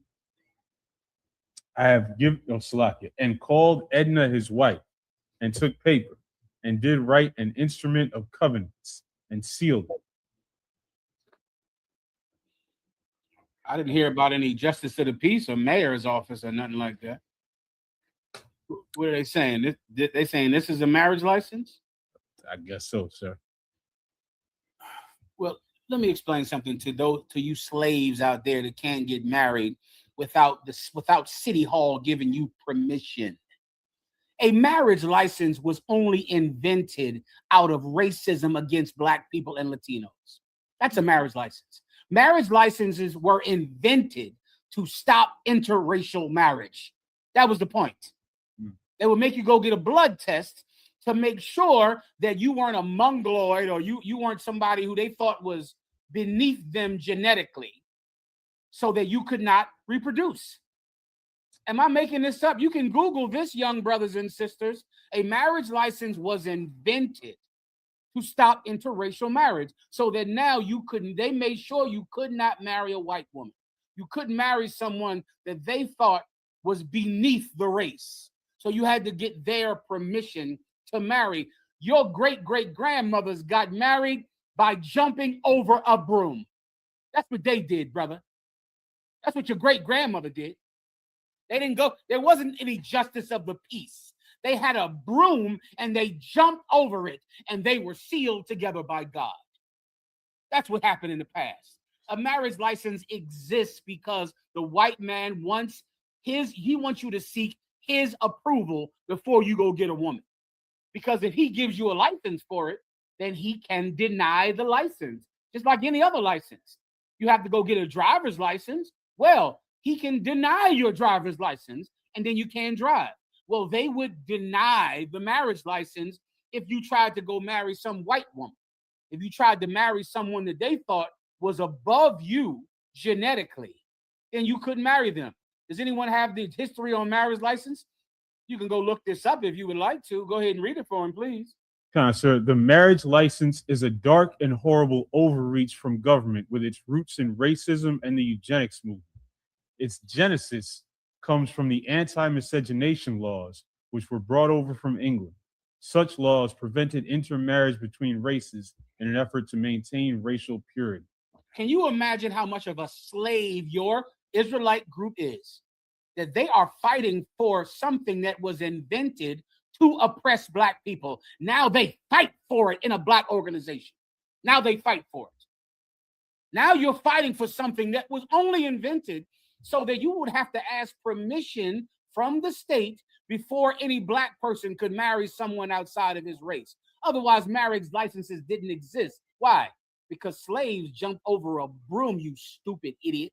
I have given, Salakia, and called Edna his wife, and took paper, and did write an instrument of covenants, and sealed it. I didn't hear about any justice of the peace or mayor's office or nothing like that. What are they saying? They saying this is a marriage license? I guess so, sir. Well, let me explain something to you slaves out there that can't get married without City Hall giving you permission. A marriage license was only invented out of racism against Black people and Latinos. That's a marriage license. Marriage licenses were invented to stop interracial marriage. That was the point. They would make you go get a blood test to make sure that you weren't a mongoloid or you weren't somebody who they thought was beneath them genetically so that you could not reproduce. Am I making this up? You can Google this, young brothers and sisters. A marriage license was invented to stop interracial marriage so that now they made sure you could not marry a white woman. You couldn't marry someone that they thought was beneath the race. So you had to get their permission to marry. Your great-great-grandmothers got married by jumping over a broom. That's what they did, brother. That's what your great-grandmother did. They didn't go, there wasn't any justice of the peace. They had a broom and they jumped over it and they were sealed together by God. That's what happened in the past. A marriage license exists because the white man wants you to seek his approval before you go get a woman. Because if he gives you a license for it, then he can deny the license, just like any other license. You have to go get a driver's license. Well, he can deny your driver's license and then you can't drive. Well, they would deny the marriage license if you tried to go marry some white woman. If you tried to marry someone that they thought was above you genetically, then you couldn't marry them. Does anyone have the history on marriage license? You can go look this up if you would like to. Go ahead and read it for him, please. Sir, the marriage license is a dark and horrible overreach from government with its roots in racism and the eugenics movement. Its genesis comes from the anti-miscegenation laws, which were brought over from England. Such laws prevented intermarriage between races in an effort to maintain racial purity. Can you imagine how much of a slave your Israelite group is? That they are fighting for something that was invented to oppress black people. Now they fight for it in a black organization. Now they fight for it. Now you're fighting for something that was only invented so that you would have to ask permission from the state before any black person could marry someone outside of his race. Otherwise, marriage licenses didn't exist. Why? Because slaves jumped over a broom, you stupid idiot.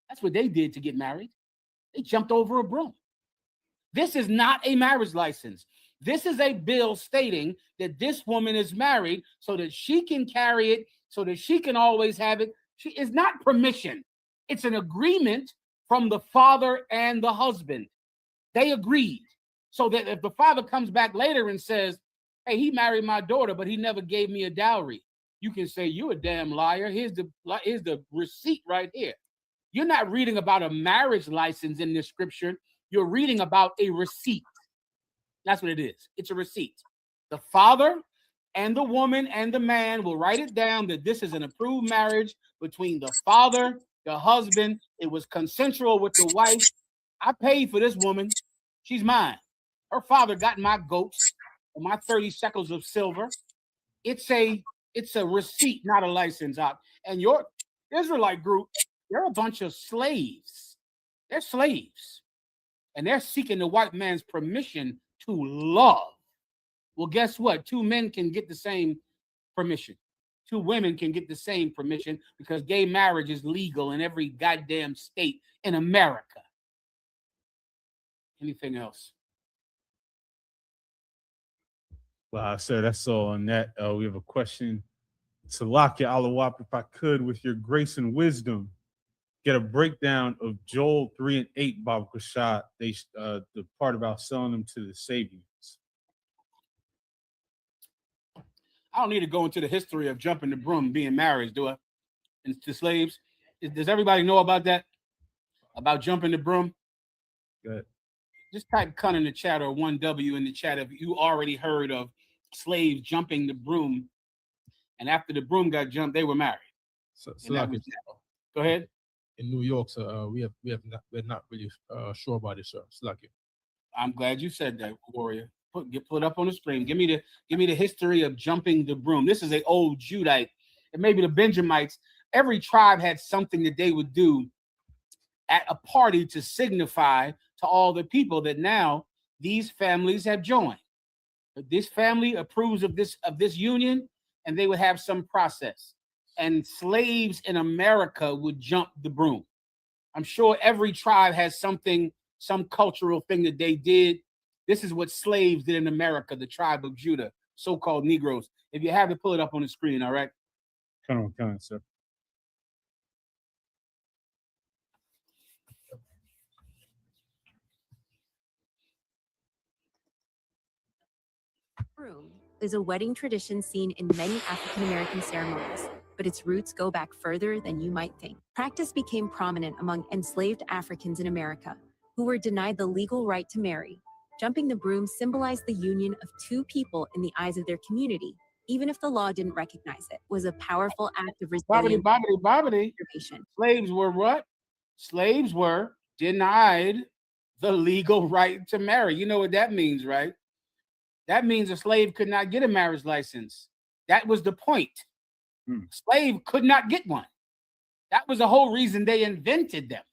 That's what they did to get married. They jumped over a broom. This is not a marriage license. This is a bill stating that this woman is married so that she can carry it, so that she can always have it. She is not permission. It's an agreement from the father and the husband. They agreed. So that if the father comes back later and says, hey, he married my daughter, but he never gave me a dowry, you can say, you're a damn liar. Here's the receipt right here. You're not reading about a marriage license in this scripture. You're reading about a receipt. That's what it is. It's a receipt. The father and the woman and the man will write it down that this is an approved marriage between the father, the husband. It was consensual with the wife. I paid for this woman. She's mine. Her father got my goats and my 30 shekels of silver. It's a receipt, not a license. And your Israelite group, they're a bunch of slaves. They're slaves. And they're seeking the white man's permission to love. Well, guess what? Two men can get the same permission. Two women can get the same permission because gay marriage is legal in every goddamn state in America. Anything else? Well, sir, that's all on that. We have a question. Salakia Alawap, if I could, with your grace and wisdom, get a breakdown of Joel 3 and 8, Baba Kashad, the part about selling them to the Sabians. I don't need to go into the history of jumping the broom being married, do I? And to slaves. Does everybody know about that? About jumping the broom? Good. Just type "cunt" in the chat or 1W in the chat if you already heard of slaves jumping the broom, and after the broom got jumped, they were married. So go ahead. In New York, so we're not really sure about this, sir. Slacky. I'm glad you said that, warrior. Put up on the screen. Give me the history of jumping the broom. This is an old Judite, and maybe the Benjamites. Every tribe had something that they would do at a party to signify to all the people that now these families have joined. This family approves of this union, and they would have some process. And slaves in America would jump the broom. I'm sure every tribe has something, some cultural thing that they did. This is what slaves did in America, the tribe of Judah, so-called Negroes. If you have it, pull it up on the screen, all right? Come on, sir. Broom is a wedding tradition seen in many African American ceremonies, but its roots go back further than you might think. Practice became prominent among enslaved Africans in America who were denied the legal right to marry. Jumping the broom symbolized the union of two people in the eyes of their community, even if the law didn't recognize it. Was a powerful act of resilience. Bobbity. Slaves were what? Slaves were denied the legal right to marry. You know what that means, right? That means a slave could not get a marriage license. That was the point. Slave could not get one. That was the whole reason they invented them,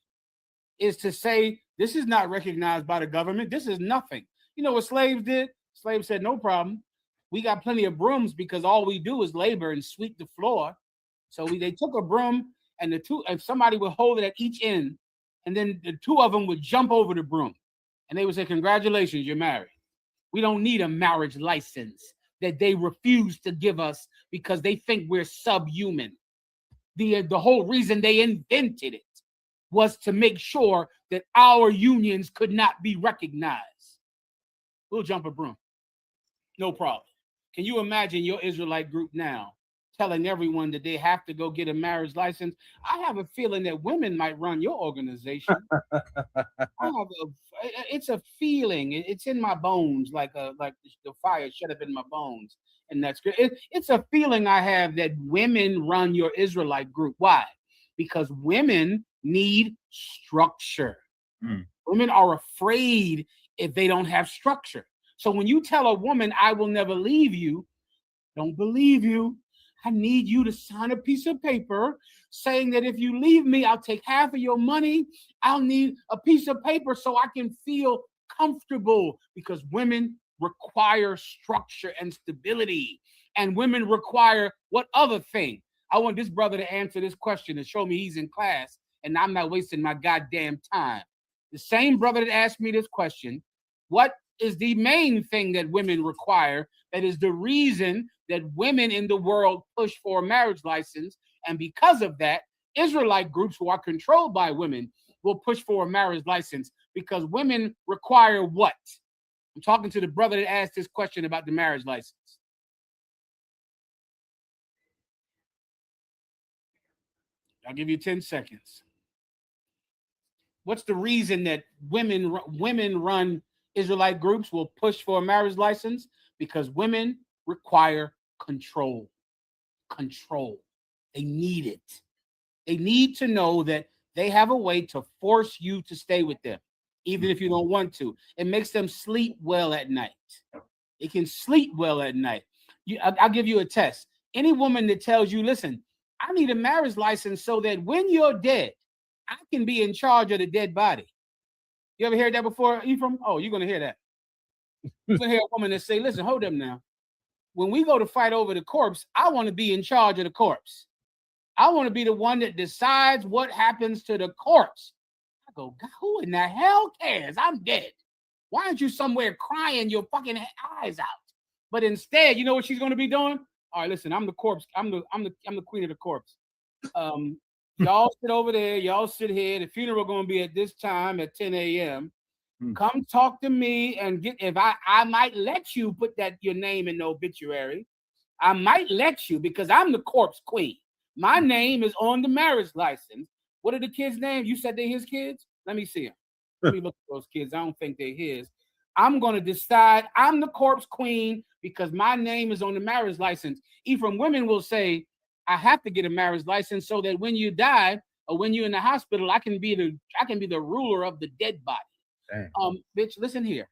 is to say, this is not recognized by the government. This is nothing. You know what slaves did? Slaves said, no problem. We got plenty of brooms because all we do is labor and sweep the floor. So they took a broom and somebody would hold it at each end, and then the two of them would jump over the broom. And they would say, congratulations, you're married. We don't need a marriage license. that they refuse to give us because they think we're subhuman. The whole reason they invented it was to make sure that our unions could not be recognized. We'll jump a broom. No problem. Can you imagine your Israelite group now telling everyone that they have to go get a marriage license? I have a feeling that women might run your organization. It's a feeling. It's in my bones, like the fire shut up in my bones. And that's good. It's a feeling I have that women run your Israelite group. Why? Because women need structure. Women are afraid if they don't have structure. So when you tell a woman, I will never leave you, don't believe you. I need you to sign a piece of paper saying that if you leave me, I'll take half of your money. I'll need a piece of paper so I can feel comfortable, because women require structure and stability. And women require what other thing? I want this brother to answer this question and show me he's in class and I'm not wasting my goddamn time. The same brother that asked me this question, what is the main thing that women require that is the reason that women in the world push for a marriage license? And because of that, Israelite groups who are controlled by women will push for a marriage license, because women require what? I'm talking to the brother that asked this question about the marriage license. I'll give you 10 seconds. What's the reason that women run Israelite groups will push for a marriage license? Because women require control. Control. They need it. They need to know that they have a way to force you to stay with them, even if you don't want to. It makes them sleep well at night. They can sleep well at night. I'll give you a test. Any woman that tells you, listen, I need a marriage license so that when you're dead, I can be in charge of the dead body. You ever heard that before, Ephraim? Oh, you're going to hear that. You're going to hear a woman that say, listen, hold up now. When we go to fight over the corpse, I want to be in charge of the corpse. I want to be the one that decides what happens to the corpse. I go, God, who in the hell cares? I'm dead. Why aren't you somewhere crying your fucking eyes out? But instead, you know what she's going to be doing? All right, listen, I'm the corpse. I'm the queen of the corpse. Y'all sit over there. Y'all sit here. The funeral going to be at this time at 10 a.m. Come talk to me and get, if I might let you put your name in the obituary. I might let you, because I'm the corpse queen. My name is on the marriage license. What are the kids' names? You said they're his kids? Let me see them. Let me look at those kids. I don't think they're his. I'm going to decide I'm the corpse queen because my name is on the marriage license. Ephraim, women will say, I have to get a marriage license so that when you die or when you're in the hospital, I can be the ruler of the dead body. Dang. Bitch, listen here.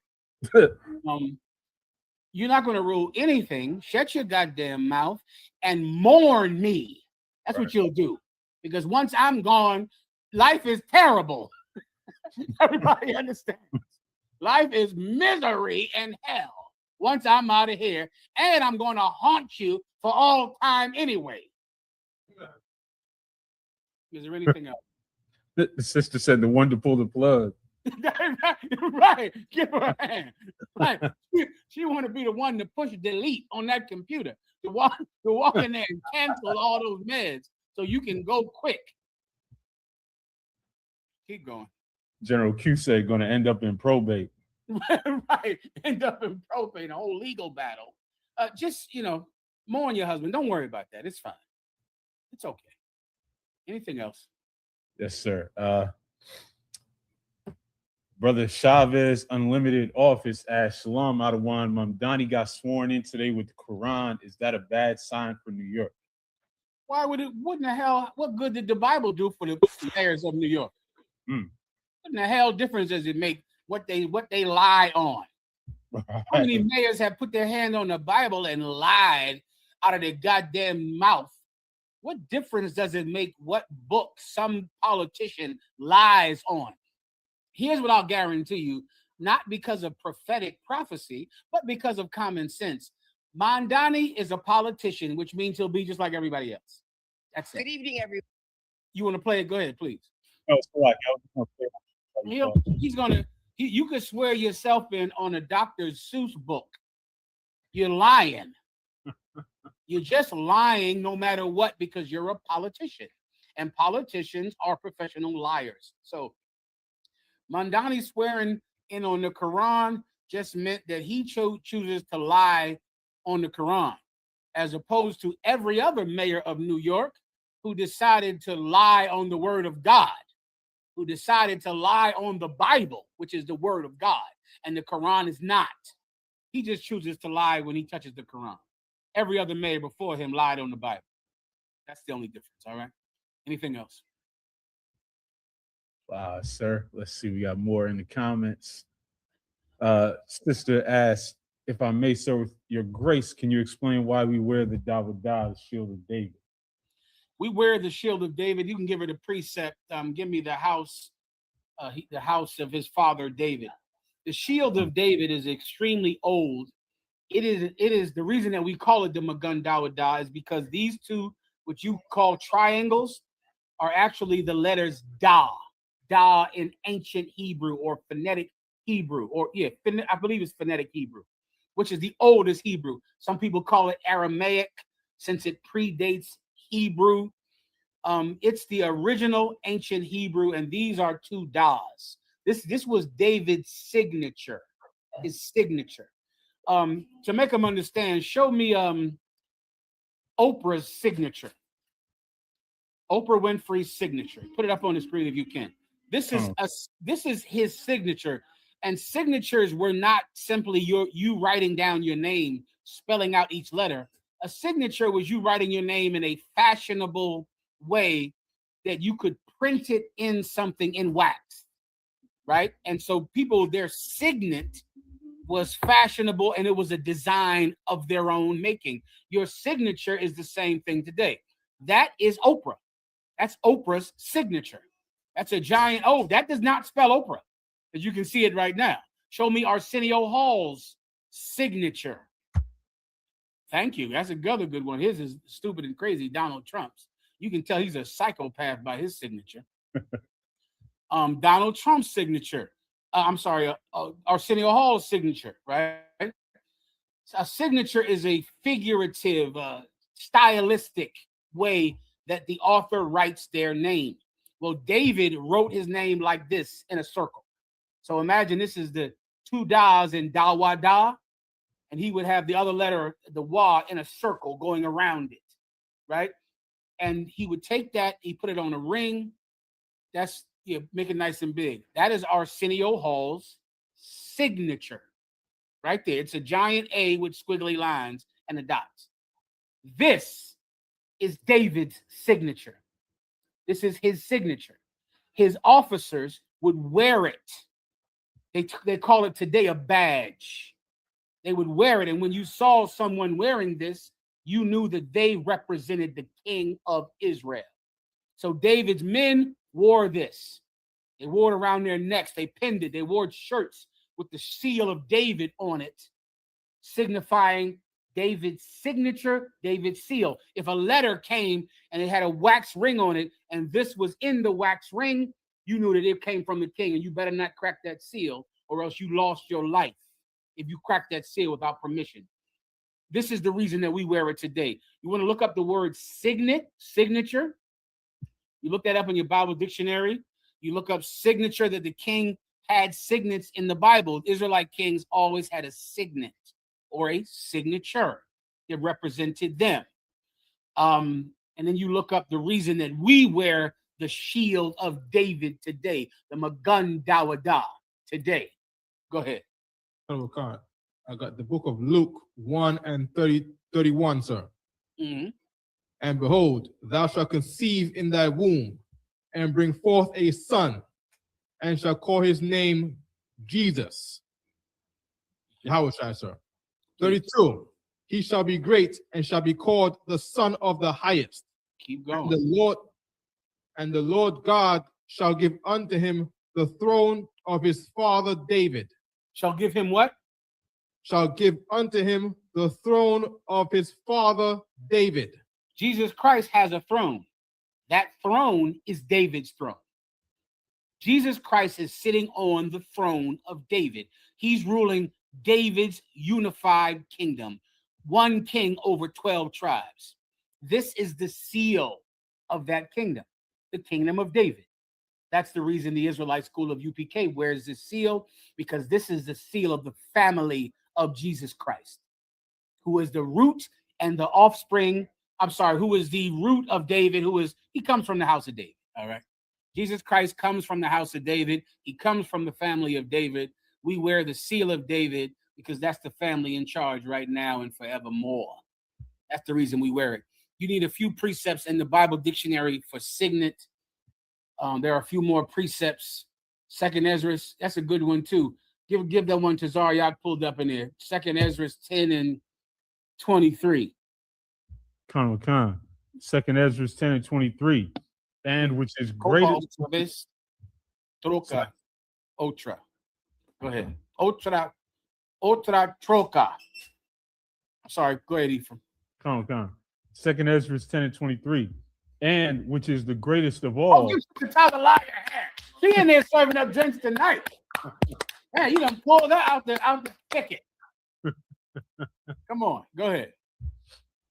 You're not going to rule anything. Shut your goddamn mouth and mourn me. That's right. What you'll do. Because once I'm gone, life is terrible. Everybody understands. Life is misery and hell once I'm out of here. And I'm going to haunt you for all time anyway. Is there anything else? The sister said the one to pull the plug. Right. Give her a hand. Right. She want to be the one to push delete on that computer. To walk in there and cancel all those meds so you can go quick. Keep going. General Q said going to end up in probate. Right. End up in probate, a whole legal battle. Just, mourn your husband. Don't worry about that. It's fine. It's okay. Anything else? Yes, sir. Brother Chavez Unlimited Office asked, Shalom Adawan, Mamdani got sworn in today with the Quran. Is that a bad sign for New York? Why would it? What in the hell? What good did the Bible do for the mayors of New York? What in the hell difference does it make what they lie on? Right. How many mayors have put their hand on the Bible and lied out of their goddamn mouth? What difference does it make what book some politician lies on? Here's what I'll guarantee you, not because of prophetic prophecy, but because of common sense. Mamdani is a politician, which means he'll be just like everybody else. That's it. Good evening, everyone. You want to play it? Go ahead, please. Oh, it's like you could swear yourself in on a Dr. Seuss book. You're lying. You're just lying no matter what because you're a politician. And politicians are professional liars. So Mandani swearing in on the Quran just meant that he chooses to lie on the Quran, as opposed to every other mayor of New York who decided to lie on the word of God, who decided to lie on the Bible, which is the word of God, and the Quran is not. He just chooses to lie when he touches the Quran. Every other mayor before him lied on the Bible. That's the only difference, all right? Anything else? Sir. Let's see. We got more in the comments. Sister asked, if I may, sir, with your grace, can you explain why we wear the Dawadah, the shield of David? We wear the shield of David. You can give her the precept. Give me the house of his father David. The shield of David is extremely old. It is the reason that we call it the Magun Dawadah is because these two, which you call triangles, are actually the letters Da in ancient Hebrew or phonetic Hebrew, I believe it's phonetic Hebrew, which is the oldest Hebrew. Some people call it Aramaic since it predates Hebrew. It's the original ancient Hebrew, and these are two Das. This was David's signature, his signature. To make them understand, show me Oprah's signature. Oprah Winfrey's signature. Put it up on the screen if you can. This is his signature, and signatures were not simply you writing down your name, spelling out each letter. A signature was you writing your name in a fashionable way that you could print it in something in wax, right? And so their signet was fashionable, and it was a design of their own making. Your signature is the same thing today. That is Oprah. That's Oprah's signature. That's a giant O. That does not spell Oprah, as you can see it right now. Show me Arsenio Hall's signature. Thank you. That's another good one. His is stupid and crazy. Donald Trump's. You can tell he's a psychopath by his signature. Donald Trump's signature. Arsenio Hall's signature, right? A signature is a figurative, stylistic way that the author writes their name. Well, David wrote his name like this in a circle. So imagine this is the two Das in Dawadah, and he would have the other letter, the Wa, in a circle going around it, right? And he would take that, he put it on a ring. That's, make it nice and big. That is Arsenio Hall's signature right there. It's a giant A with squiggly lines and the dots. This is David's signature. This is his signature. His officers would wear it. They call it today a badge. They would wear it, and when you saw someone wearing this, you knew that they represented the king of Israel. So David's men wore this. They wore it around their necks. They pinned it. They wore shirts with the seal of David on it, signifying David's signature, David's seal. If a letter came and it had a wax ring on it, and this was in the wax ring, you knew that it came from the king, and you better not crack that seal, or else you lost your life if you cracked that seal without permission. This is the reason that we wear it today. You want to look up the word signature. You look that up in your Bible dictionary. You look up signature, that the king had signets in the Bible. Israelite kings always had a signet or a signature that represented them. And then you look up the reason that we wear the shield of David today, the Magun Dawadah today. Go ahead. I got the book of Luke 1 and 31, sir. Mm-hmm. And behold, thou shalt conceive in thy womb and bring forth a son, and shall call his name Jesus. How was I, sir? 32. He shall be great and shall be called the Son of the Highest. Keep going. And the Lord God shall give unto him the throne of his father David. Shall give him what? Shall give unto him the throne of his father David. Jesus Christ has a throne. That throne is David's throne. Jesus Christ is sitting on the throne of David. He's ruling David's unified kingdom. one king over 12 tribes. This is the seal of that kingdom, the kingdom of David. That's the reason the Israelite school of UPK wears this seal, because this is the seal of the family of Jesus Christ, who is the root and the offspring. I'm sorry, who is the root of David, he comes from the house of David. All right. Jesus Christ comes from the house of David. He comes from the family of David. We wear the seal of David because that's the family in charge right now and forevermore. That's the reason we wear it. You need a few precepts in the Bible dictionary for signet. There are a few more precepts. Second Ezra, that's a good one too. Give that one to Zaryak pulled up in there. Second Ezra 10 and 23. Khan. Second Ezra 10 and 23. And which is greatest. Troca. Otra. Go ahead. Otra troca. Sorry, go ahead, Ephraim. Khan. Second Ezra 10 and 23. And which is the greatest of all. Oh, you should tell the liar. She in there serving up drinks tonight. Man, you done pulled that out the ticket. Come on, go ahead.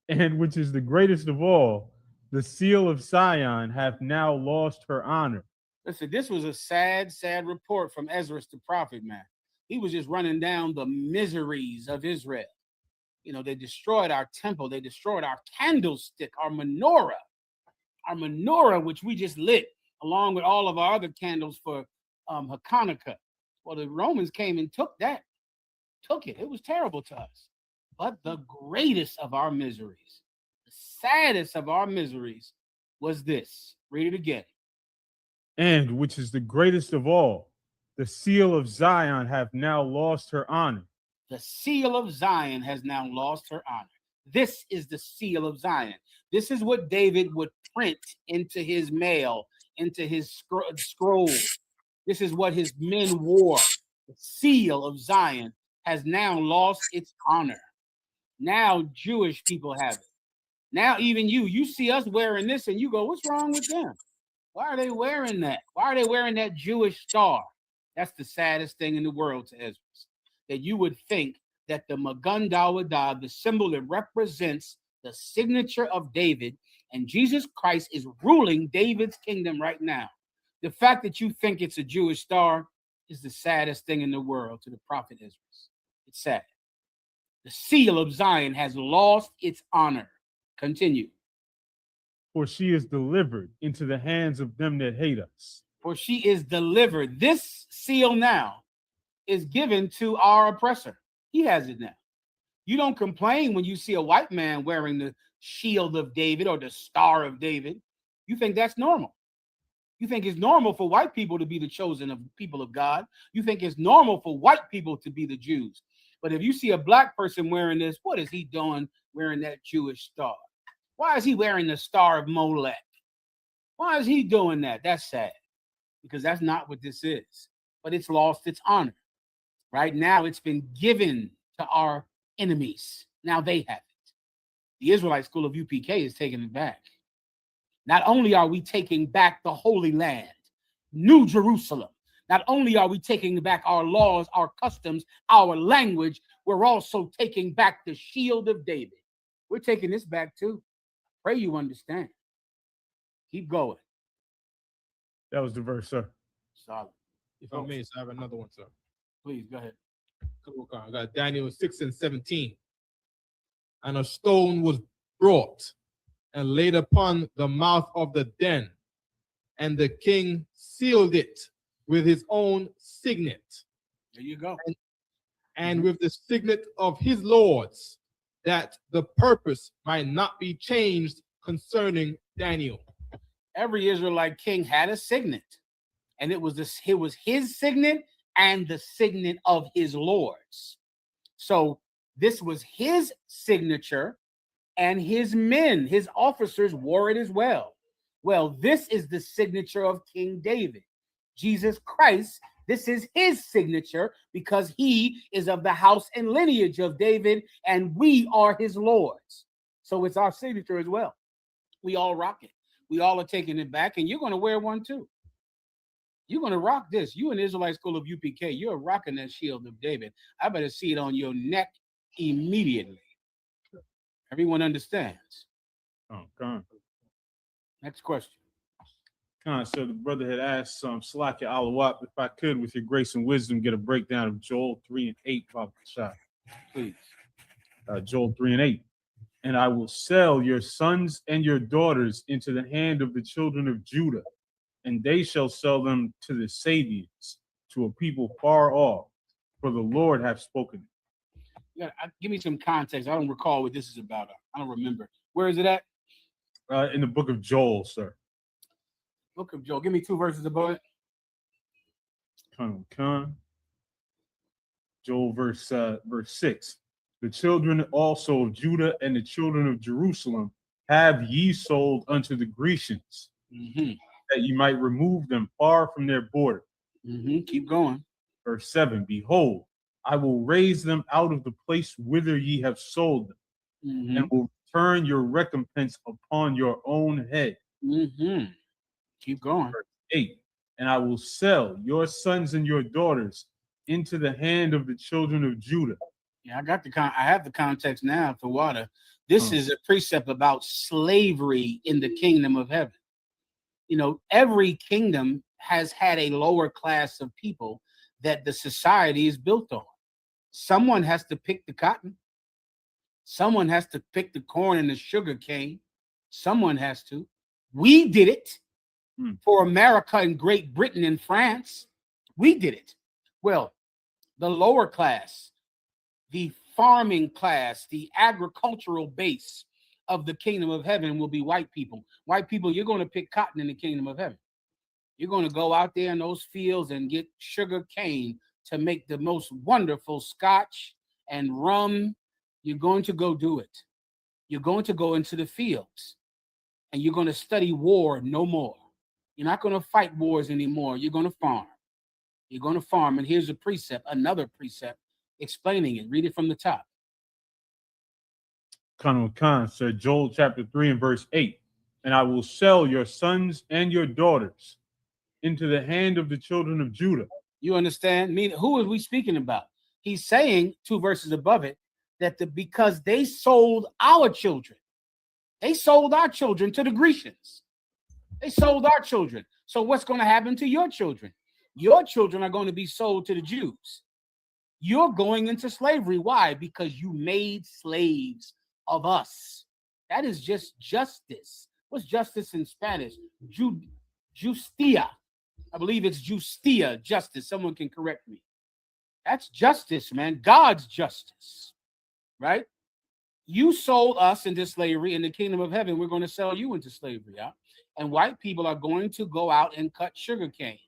And which is the greatest of all, the seal of Zion hath now lost her honor. Listen, this was a sad, sad report from Ezra the prophet, man. He was just running down the miseries of Israel. You know, they destroyed our temple. They destroyed our candlestick, our menorah, which we just lit along with all of our other candles for Hanukkah. Well, the Romans came and took it. It was terrible to us. But the greatest of our miseries, the saddest of our miseries was this. Read it again. And which is the greatest of all, the seal of Zion hath now lost her honor. The seal of Zion has now lost her honor. This is the seal of Zion. This is what David would print into his mail, into his scroll. This is what his men wore. The seal of Zion has now lost its honor. Now Jewish people have it. Now even you see us wearing this and you go, what's wrong with them? Why are they wearing that? Why are they wearing that Jewish star? That's the saddest thing in the world to Ezra. That you would think that the Magun Dawadah, the symbol that represents the signature of David, and Jesus Christ is ruling David's kingdom right now. The fact that you think it's a Jewish star is the saddest thing in the world to the prophet Ezra. It's sad. The seal of Zion has lost its honor. Continue. For she is delivered into the hands of them that hate us. For she is delivered. This seal now is given to our oppressor. He has it now. You don't complain when you see a white man wearing the shield of David or the star of David. You think that's normal. You think it's normal for white people to be the chosen of people of God. You think it's normal for white people to be the Jews. But if you see a black person wearing this, what is he doing wearing that Jewish star? Why is he wearing the star of Molech? Why is he doing that? That's sad, because that's not what this is. But it's lost its honor. Right now, it's been given to our enemies. Now they have it. The Israelite school of UPK is taking it back. Not only are we taking back the Holy Land, New Jerusalem, not only are we taking back our laws, our customs, our language, we're also taking back the shield of David. We're taking this back too. Pray you understand. Keep going. That was the verse, sir. Solid. If I may, so I have another one, sir. Please, go ahead. I got Daniel 6 and 17. And a stone was brought and laid upon the mouth of the den, and the king sealed it with his own signet. There you go. And with the signet of his lords, that the purpose might not be changed concerning Daniel. Every Israelite king had a signet, and it was his signet and the signet of his lords. So this was his signature, and his men, his officers, wore it as well. Well, this is the signature of King David. Jesus Christ, this is his signature because he is of the house and lineage of David, and we are his lords. So it's our signature as well. We all rock it. We all are taking it back, and you're going to wear one too. You're going to rock this. You in the Israelite school of UPK, you're rocking that shield of David. I better see it on your neck immediately. Everyone understands. Oh, God. Next question. So the brother had asked Salakia Alawat, if I could, with your grace and wisdom, get a breakdown of Joel 3 and 8. Please. Joel 3 and 8. And I will sell your sons and your daughters into the hand of the children of Judah, and they shall sell them to the Sabians, to a people far off, for the Lord hath spoken. Yeah, give me some context. I don't recall what this is about. I don't remember. Where is it at? In the book of Joel, sir. Book of Joel. Give me 2 verses above it. Joel verse 6. The children also of Judah and the children of Jerusalem have ye sold unto the Grecians, that ye might remove them far from their border. Keep going. Verse 7. Behold, I will raise them out of the place whither ye have sold them, and will return your recompense upon your own head. Keep going. Verse 8. And I will sell your sons and your daughters into the hand of the children of Judah. Yeah, I have the context now for water. This is a precept about slavery in the kingdom of heaven. You know, every kingdom has had a lower class of people that the society is built on. Someone has to pick the cotton. Someone has to pick the corn and the sugar cane. Someone has to. We did it for America and Great Britain and France. We did it. Well, the lower class, the farming class, the agricultural base of the kingdom of heaven will be white people. White people, you're going to pick cotton in the kingdom of heaven. You're going to go out there in those fields and get sugar cane to make the most wonderful scotch and rum. You're going to go do it. You're going to go into the fields and you're going to study war no more. You're not going to fight wars anymore. You're going to farm. You're going to farm. And here's a precept, another precept explaining it. Read it from the top. So Joel chapter 3 and verse 8. And I will sell your sons and your daughters into the hand of the children of Judah. You understand? Who are we speaking about? He's saying 2 verses above it that because they sold our children. They sold our children to the Grecians. They sold our children. So what's going to happen to your children? Your children are going to be sold to the Jews. You're going into slavery. Why? Because you made slaves of us. That is just justice. What's justice in Spanish? Justia. I believe it's justia, justice. Someone can correct me. That's justice, man. God's justice, right? You sold us into slavery. In the kingdom of heaven, we're going to sell you into slavery. Yeah? And white people are going to go out and cut sugarcane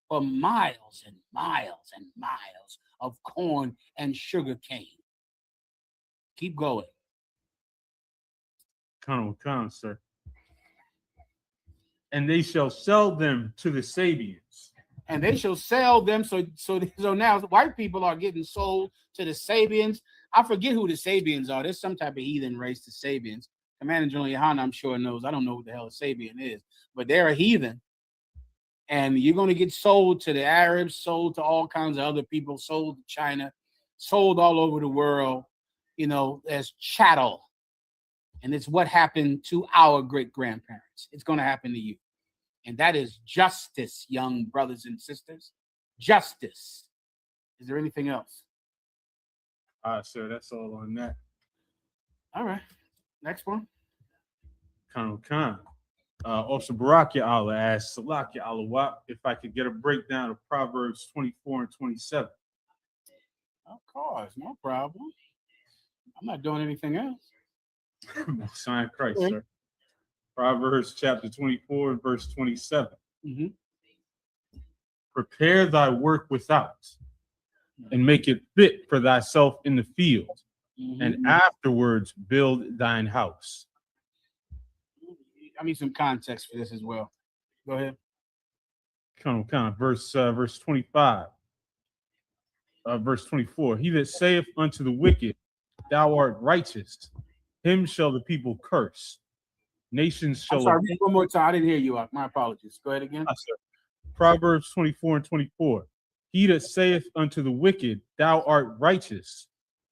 for miles and miles and miles of corn and sugarcane. Keep going. Sir. And they shall sell them to the Sabians. And they shall sell them. So now white people are getting sold to the Sabians. I forget who the Sabians are. There's some type of heathen race, the Sabians. Commander General YAHANNA, I'm sure, knows. I don't know who the hell a Sabian is, but they're a heathen. And you're going to get sold to the Arabs, sold to all kinds of other people, sold to China, sold all over the world, you know, as chattel. And it's what happened to our great-grandparents. It's going to happen to you. And that is justice, young brothers and sisters. Justice. Is there anything else? Sir, that's all on that. All right. Next one. Also, Barakia Allah asked Salakia Allah if I could get a breakdown of Proverbs 24 and 27. Of course, no problem. I'm not doing anything else. Sign Christ, sir. Proverbs chapter 24 and verse 27. Prepare thy work without, and make it fit for thyself in the field, and afterwards build thine house. I need some context for this as well. Go ahead. Verse 25. Verse 24. He that saith unto the wicked, thou art righteous, him shall the people curse. Nations shall. I'm sorry, read one more time. I didn't hear you. My apologies. Go ahead again. Proverbs 24 and 24. He that saith unto the wicked, thou art righteous,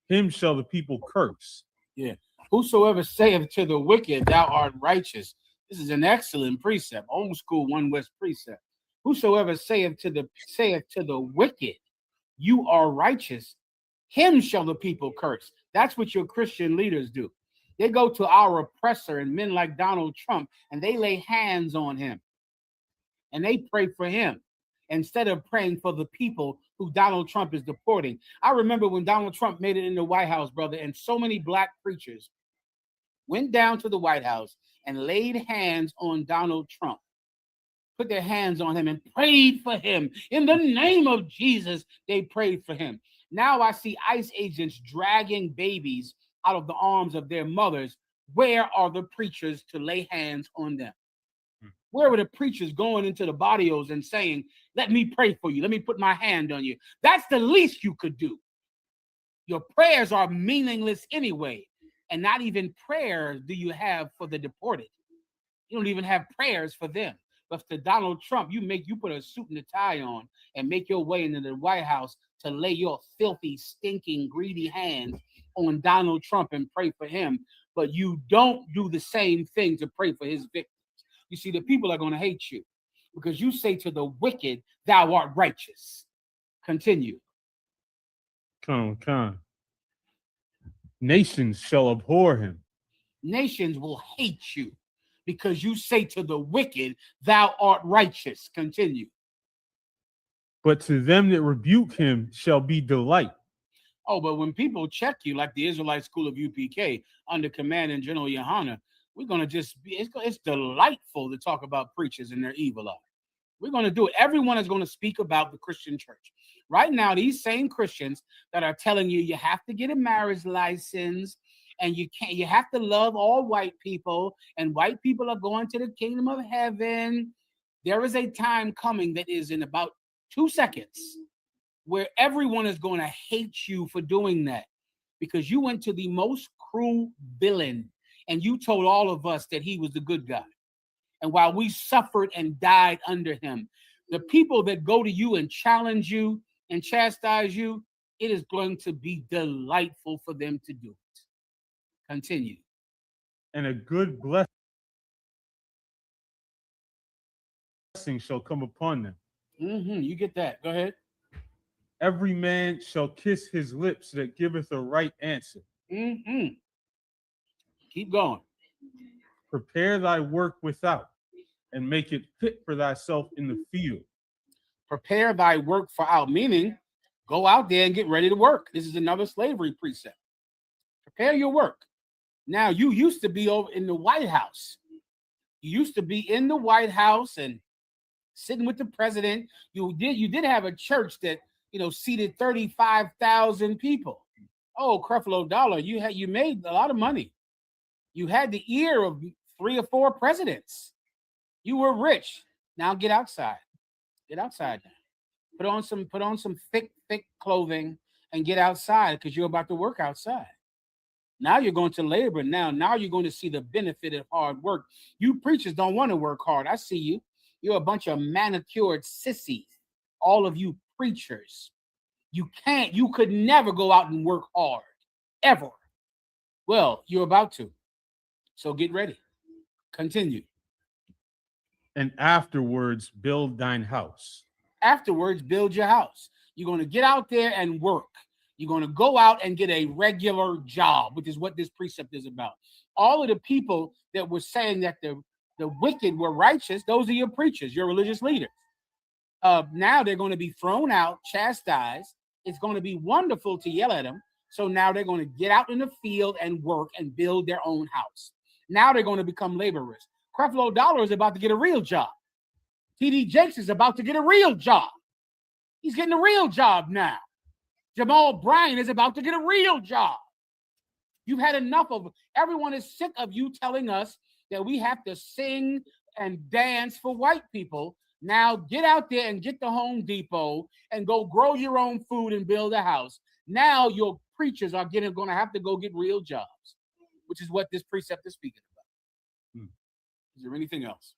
him shall the people curse. Yeah. Whosoever saith to the wicked, thou art righteous. This is an excellent precept, old school One West precept. Whosoever saith to the wicked, you are righteous, him shall the people curse. That's what your Christian leaders do. They go to our oppressor and men like Donald Trump, and they lay hands on him, and they pray for him instead of praying for the people who Donald Trump is deporting. I remember when Donald Trump made it in the White House, brother, and so many black preachers went down to the White House and laid hands on Donald Trump, put their hands on him and prayed for him. In the name of Jesus, they prayed for him. Now I see ICE agents dragging babies out of the arms of their mothers. Where are the preachers to lay hands on them? Where were the preachers going into the barrios and saying, let me pray for you, let me put my hand on you? That's the least you could do. Your prayers are meaningless anyway. And not even prayers do you have for the deported. You don't even have prayers for them. But for Donald Trump, you put a suit and a tie on and make your way into the White House to lay your filthy, stinking, greedy hands on Donald Trump and pray for him. But you don't do the same thing to pray for his victims. You see, the people are going to hate you because you say to the wicked, thou art righteous. Continue. Come. Nations shall abhor him. Nations will hate you because you say to the wicked, thou art righteous. Continue. But to them that rebuke him shall be delight. Oh, but when people check you, like the Israelite school of UPK under command and General YAHANNA, we're going to just be, it's delightful to talk about preachers and their evil eye. We're going to do it. Everyone is going to speak about the Christian church. Right now, these same Christians that are telling you you have to get a marriage license and you have to love all white people and white people are going to the kingdom of heaven. There is a time coming that is in about 2 seconds where everyone is going to hate you for doing that because you went to the most cruel villain and you told all of us that he was the good guy. And while we suffered and died under him, the people that go to you and challenge you and chastise you, it is going to be delightful for them to do it. Continue. And a good blessing shall come upon them. You get that. Go ahead. Every man shall kiss his lips that giveth a right answer. Keep going. Prepare thy work without, and make it fit for thyself in the field. Prepare thy work for out, meaning go out there and get ready to work. This is another slavery precept. Prepare your work. Now, you used to be over in the White House. You used to be in the White House and sitting with the president. You did have a church that, seated 35,000 people. Oh, Creflo Dollar, you made a lot of money. You had the ear of 3 or 4 presidents. You were rich. Now get outside. Get outside now. Put on some thick clothing and get outside because you're about to work outside. Now you're going to labor. Now you're going to see the benefit of hard work. You preachers don't want to work hard. I see you. You're a bunch of manicured sissies. All of you preachers. You could never go out and work hard. Ever. Well, you're about to. So get ready. Continue. And afterwards build thine house. Afterwards, build your house. You're going to get out there and work. You're going to go out and get a regular job, which is what this precept is about. All of the people that were saying that the wicked were righteous, those are your preachers, your religious leaders. Now they're going to be thrown out, chastised. It's going to be wonderful to yell at them. So now they're going to get out in the field and work and build their own house. Now they're going to become laborers. Creflo Dollar is about to get a real job. T.D. Jakes is about to get a real job. He's getting a real job now. Jamal Bryant is about to get a real job. You've had enough of it. Everyone is sick of you telling us that we have to sing and dance for white people. Now get out there and get the Home Depot and go grow your own food and build a house. Now your preachers are going to have to go get real jobs, which is what this precept is speaking about. Is there anything else?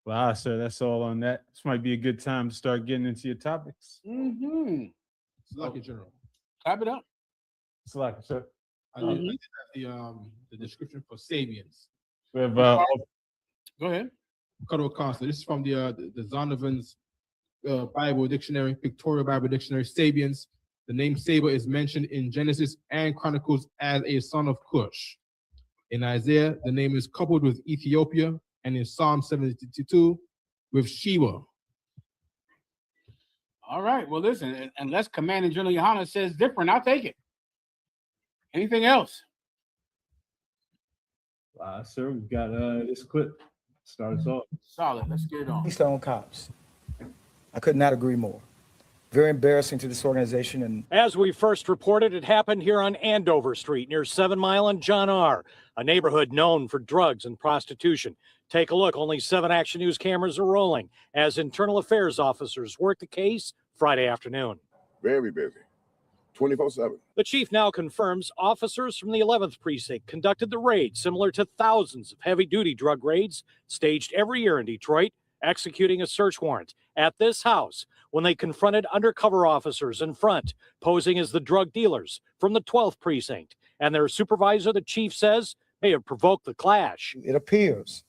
Well, sir, that's all on that. This might be a good time to start getting into your topics. It's lucky, General. Clap it up. It's lucky, sir. I did the description for Sabians. We have, Go ahead. Cuddle Counselor. This is from the Zondervan's Bible Dictionary, Pictorial Bible Dictionary, Sabians. The name Saber is mentioned in Genesis and Chronicles as a son of Cush. In Isaiah, the name is coupled with Ethiopia, and in Psalm 72 with Sheba. All right. Well, listen, unless Commanding General Yohanna says different, I'll take it. Anything else? Sir, we've got this clip. Start us off. Solid. Let's get it on. Keystone Cops. I could not agree more. Very embarrassing to this organization. And as we first reported, it happened here on Andover Street near 7 Mile and John R., a neighborhood known for drugs and prostitution. Take a look. Only 7 Action News cameras are rolling as internal affairs officers work the case Friday afternoon. Very busy. 24/7. The chief now confirms officers from the 11th precinct conducted the raid similar to thousands of heavy-duty drug raids staged every year in Detroit, executing a search warrant at this house when they confronted undercover officers in front, posing as the drug dealers from the 12th precinct. And their supervisor, the chief says, may have provoked the clash. it appears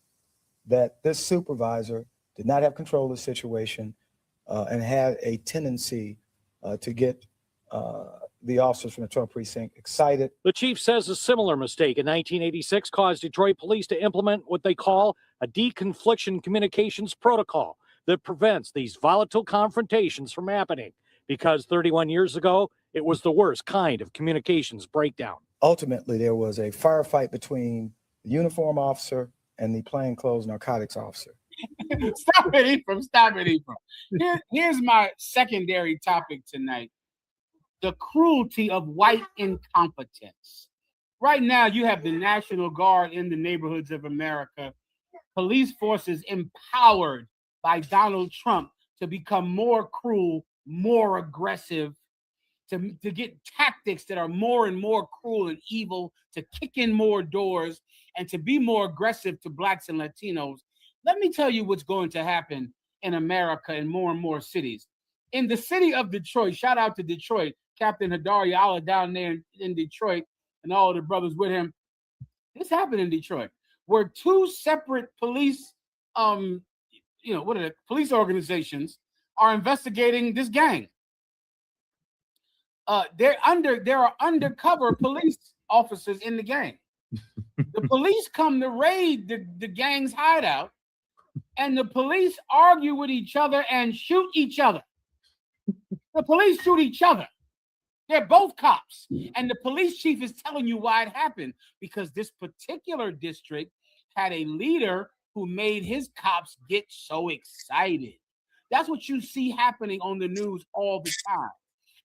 that this supervisor did not have control of the situation and had a tendency to get the officers from the 12th precinct excited. The chief says a similar mistake in 1986 caused Detroit police to implement what they call a deconfliction communications protocol that prevents these volatile confrontations from happening, because 31 years ago, it was the worst kind of communications breakdown. Ultimately, there was a firefight between the uniform officer and the plainclothes narcotics officer. Stop it, Ephraim. Stop it, Ephraim. Here's my secondary topic tonight. The cruelty of white incompetence. Right now, you have the National Guard in the neighborhoods of America, police forces empowered by Donald Trump to become more cruel, more aggressive, to get tactics that are more and more cruel and evil, to kick in more doors, and to be more aggressive to Blacks and Latinos. Let me tell you what's going to happen in America in more and more cities. In the city of Detroit, shout out to Detroit, Captain Hadari Allah down there in Detroit and all of the brothers with him. This happened in Detroit, where 2 separate police, police organizations are investigating this gang. There are undercover police officers in the gang. The police come to raid the gang's hideout, and the police argue with each other and shoot each other. The police shoot each other. They're both cops. And the police chief is telling you why it happened, because this particular district had a leader who made his cops get so excited. That's what you see happening on the news all the time,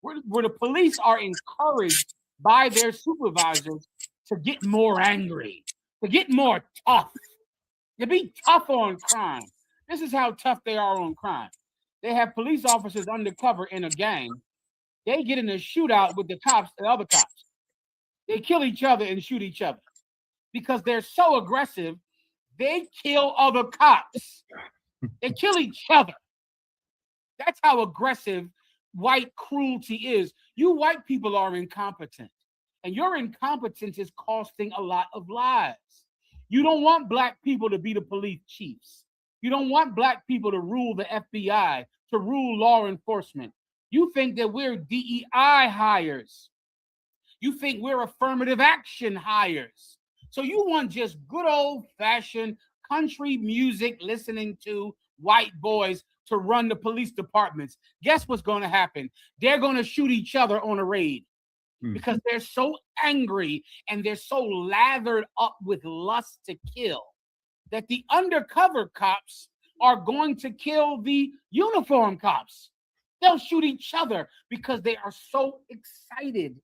where the police are encouraged by their supervisors to get more angry, to get more tough, to be tough on crime. This is how tough they are on crime. They have police officers undercover in a gang. They get in a shootout with the cops and other cops. They kill each other and shoot each other because they're so aggressive. They kill other cops. They kill each other. That's how aggressive white cruelty is. You white people are incompetent, and your incompetence is costing a lot of lives. You don't want black people to be the police chiefs. You don't want black people to rule the FBI, to rule law enforcement. You think that we're DEI hires. You think we're affirmative action hires. So you want just good old-fashioned country music listening to white boys to run the police departments. Guess what's going to happen? They're going to shoot each other on a raid because they're so angry and they're so lathered up with lust to kill that the undercover cops are going to kill the uniform cops. They'll shoot each other because they are so excited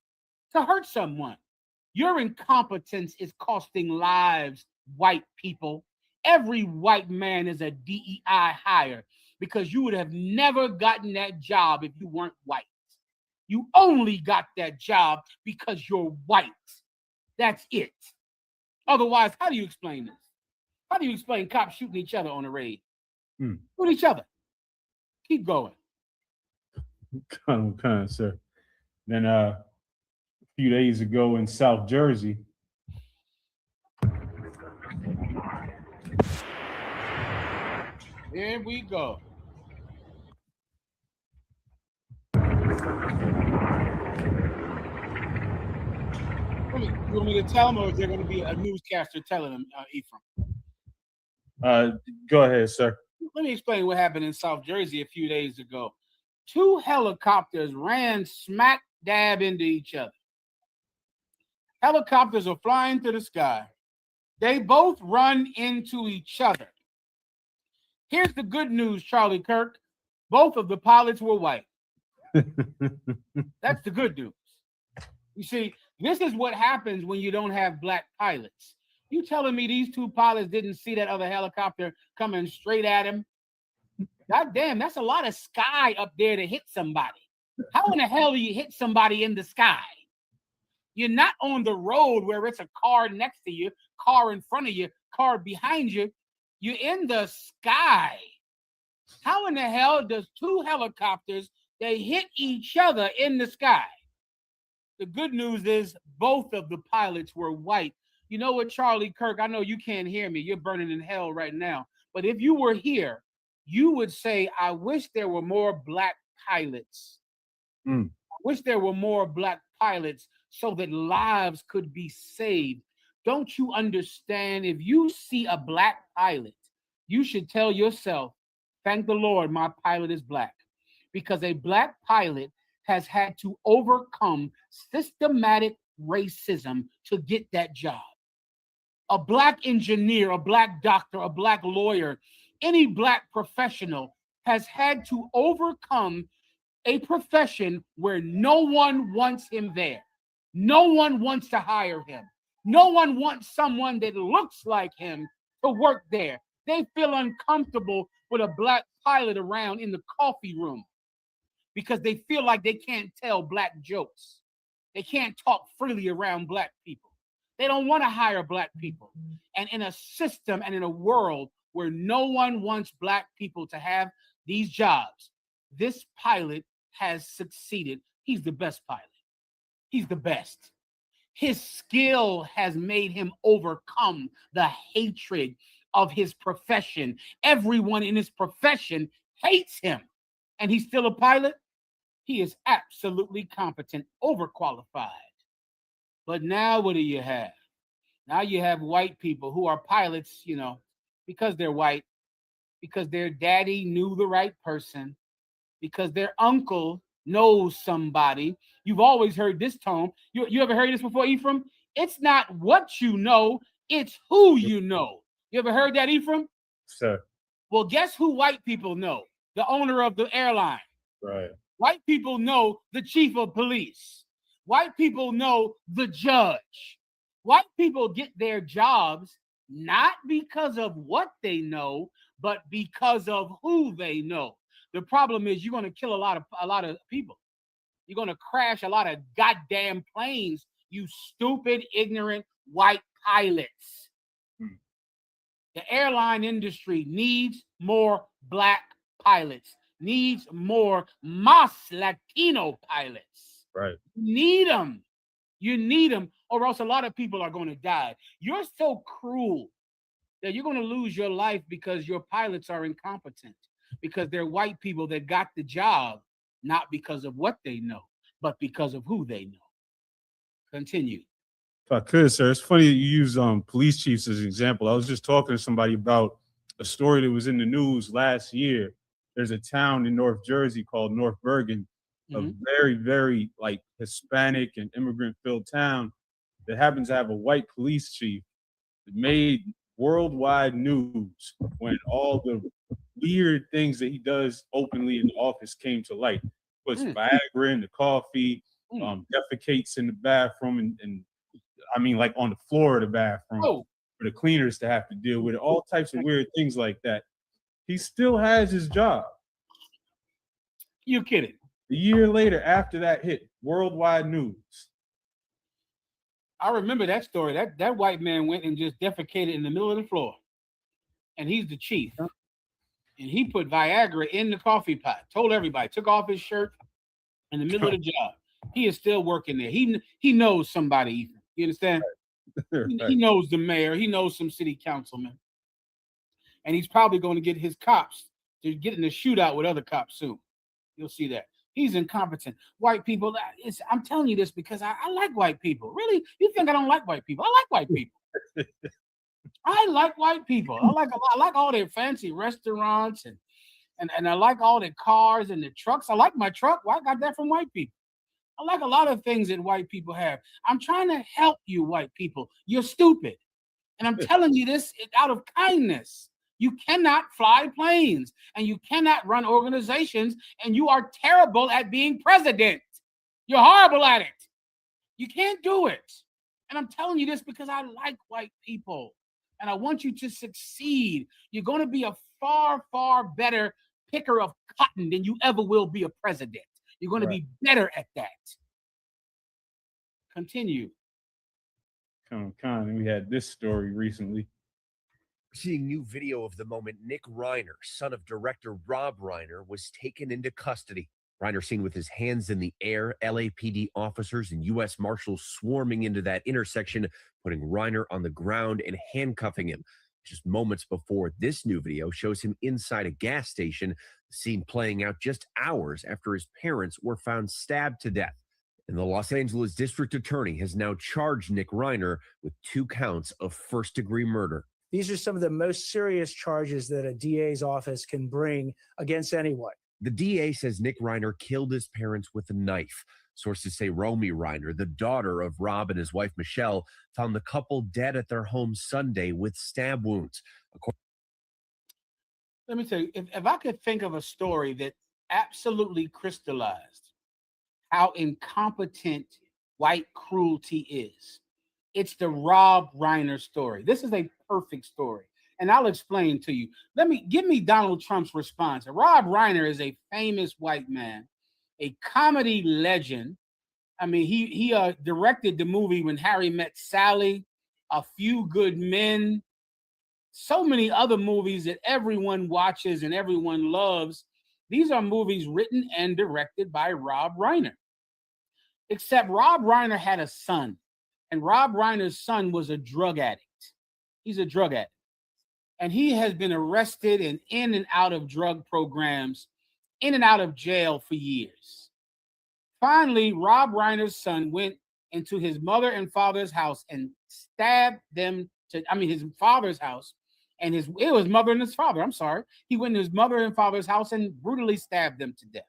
to hurt someone. Your incompetence is costing lives, white people. Every white man is a DEI hire because you would have never gotten that job if you weren't white. You only got that job because you're white. That's it. Otherwise, how do you explain this? How do you explain cops shooting each other on a raid? Shoot each other. Keep going. Kind, sir. Then a few days ago in South Jersey. Here we go. You want me to tell them, or is there going to be a newscaster telling them, Ephraim? Go ahead, sir. Let me explain what happened in South Jersey a few days ago. 2 helicopters ran smack dab into each other. Helicopters are flying through the sky. They both run into each other. Here's the good news, Charlie Kirk. Both of the pilots were white. That's the good news. You see, this is what happens when you don't have black pilots. You telling me these 2 pilots didn't see that other helicopter coming straight at him? God damn, that's a lot of sky up there to hit somebody. How in the hell do you hit somebody in the sky? You're not on the road where it's a car next to you, car in front of you, car behind you. You're in the sky. How in the hell does 2 helicopters, they hit each other in the sky? The good news is both of the pilots were white. You know what, Charlie Kirk, I know you can't hear me. You're burning in hell right now. But if you were here, you would say, I wish there were more black pilots. I wish there were more black pilots so that lives could be saved. Don't you understand? If you see a black pilot, you should tell yourself, thank the Lord, my pilot is black. Because a black pilot has had to overcome systematic racism to get that job. A black engineer, a black doctor, a black lawyer, any black professional has had to overcome a profession where no one wants him there. No one wants to hire him. No one wants someone that looks like him to work there. They feel uncomfortable with a black pilot around in the coffee room because they feel like they can't tell black jokes. They can't talk freely around black people. They don't want to hire black people. And in a system and in a world where no one wants black people to have these jobs, this pilot has succeeded. He's the best pilot. He's the best. His skill has made him overcome the hatred of his profession. Everyone in his profession hates him. And he's still a pilot? He is absolutely competent, overqualified. But now what do you have? Now you have white people who are pilots, you know, because they're white, because their daddy knew the right person, because their uncle knows somebody. You've always heard this tone. You ever heard this before, Ephraim? It's not what you know, it's who you know. You ever heard that, Ephraim? Sir. Well, guess who white people know? The owner of the airline. Right. White people know the chief of police. White people know the judge. White people get their jobs not because of what they know, but because of who they know. The problem is you're going to kill a lot of people. You're going to crash a lot of goddamn planes, you stupid, ignorant white pilots. The airline industry needs more black pilots, needs more más Latino pilots. Right. Need them. You need them, or else a lot of people are going to die. You're so cruel that you're going to lose your life because your pilots are incompetent, because they're white people that got the job, not because of what they know, but because of who they know. Continue. If I could, sir, it's funny that you use police chiefs as an example. I was just talking to somebody about a story that was in the news last year. There's a town in North Jersey called North Bergen, a very, very like Hispanic and immigrant-filled town that happens to have a white police chief that made worldwide news when all the weird things that he does openly in the office came to light. Puts Viagra in the coffee, defecates in the bathroom, and I mean, like on the floor of the bathroom for the cleaners to have to deal with it. All types of weird things like that. He still has his job. You kidding? A year later, after that hit, worldwide news. I remember that story. That white man went and just defecated in the middle of the floor. And he's the chief. And he put Viagra in the coffee pot. Told everybody. Took off his shirt in the middle of the job. He is still working there. He knows somebody, Ethan. You understand? He knows the mayor. He knows some city councilmen. And he's probably going to get his cops to get in a shootout with other cops soon. You'll see that. He's incompetent. White people, I'm telling you this because I like white people. Really? You think I don't like white people? I like white people. I like white people. I like all their fancy restaurants and I like all the cars and the trucks. I like my truck. Well, I got that from white people. I like a lot of things that white people have. I'm trying to help you, white people. You're stupid. And I'm telling you this out of kindness. You cannot fly planes and you cannot run organizations, and you are terrible at being president. You're horrible at it. You can't do it. And I'm telling you this because I like white people and I want you to succeed. You're going to be a far, far better picker of cotton than you ever will be a president. You're going to be better at that. Continue. We had this story recently. Seeing new video of the moment Nick Reiner, son of director Rob Reiner, was taken into custody. Reiner seen with his hands in the air, LAPD officers and U.S. Marshals swarming into that intersection, putting Reiner on the ground and handcuffing him. Just moments before, this new video shows him inside a gas station, the scene playing out just hours after his parents were found stabbed to death. And the Los Angeles District Attorney has now charged Nick Reiner with 2 counts of first-degree murder. These are some of the most serious charges that a DA's office can bring against anyone. The DA says Nick Reiner killed his parents with a knife. Sources say Romy Reiner, the daughter of Rob and his wife Michelle, found the couple dead at their home Sunday with stab wounds. Let me tell you, if I could think of a story that absolutely crystallized how incompetent white cruelty is, it's the Rob Reiner story. This is a perfect story, and I'll explain to you. Give me Donald Trump's response. Rob Reiner is a famous white man, a comedy legend. I mean, he directed the movie When Harry Met Sally, A Few Good Men, so many other movies that everyone watches and everyone loves. These are movies written and directed by Rob Reiner. Except Rob Reiner had a son, and Rob Reiner's son was a drug addict. He's a drug addict. And he has been arrested and in and out of drug programs, in and out of jail for years. Finally, Rob Reiner's son went into his mother and father's house and stabbed them his father's house, and it was mother and his father. I'm sorry. He went to his mother and father's house and brutally stabbed them to death.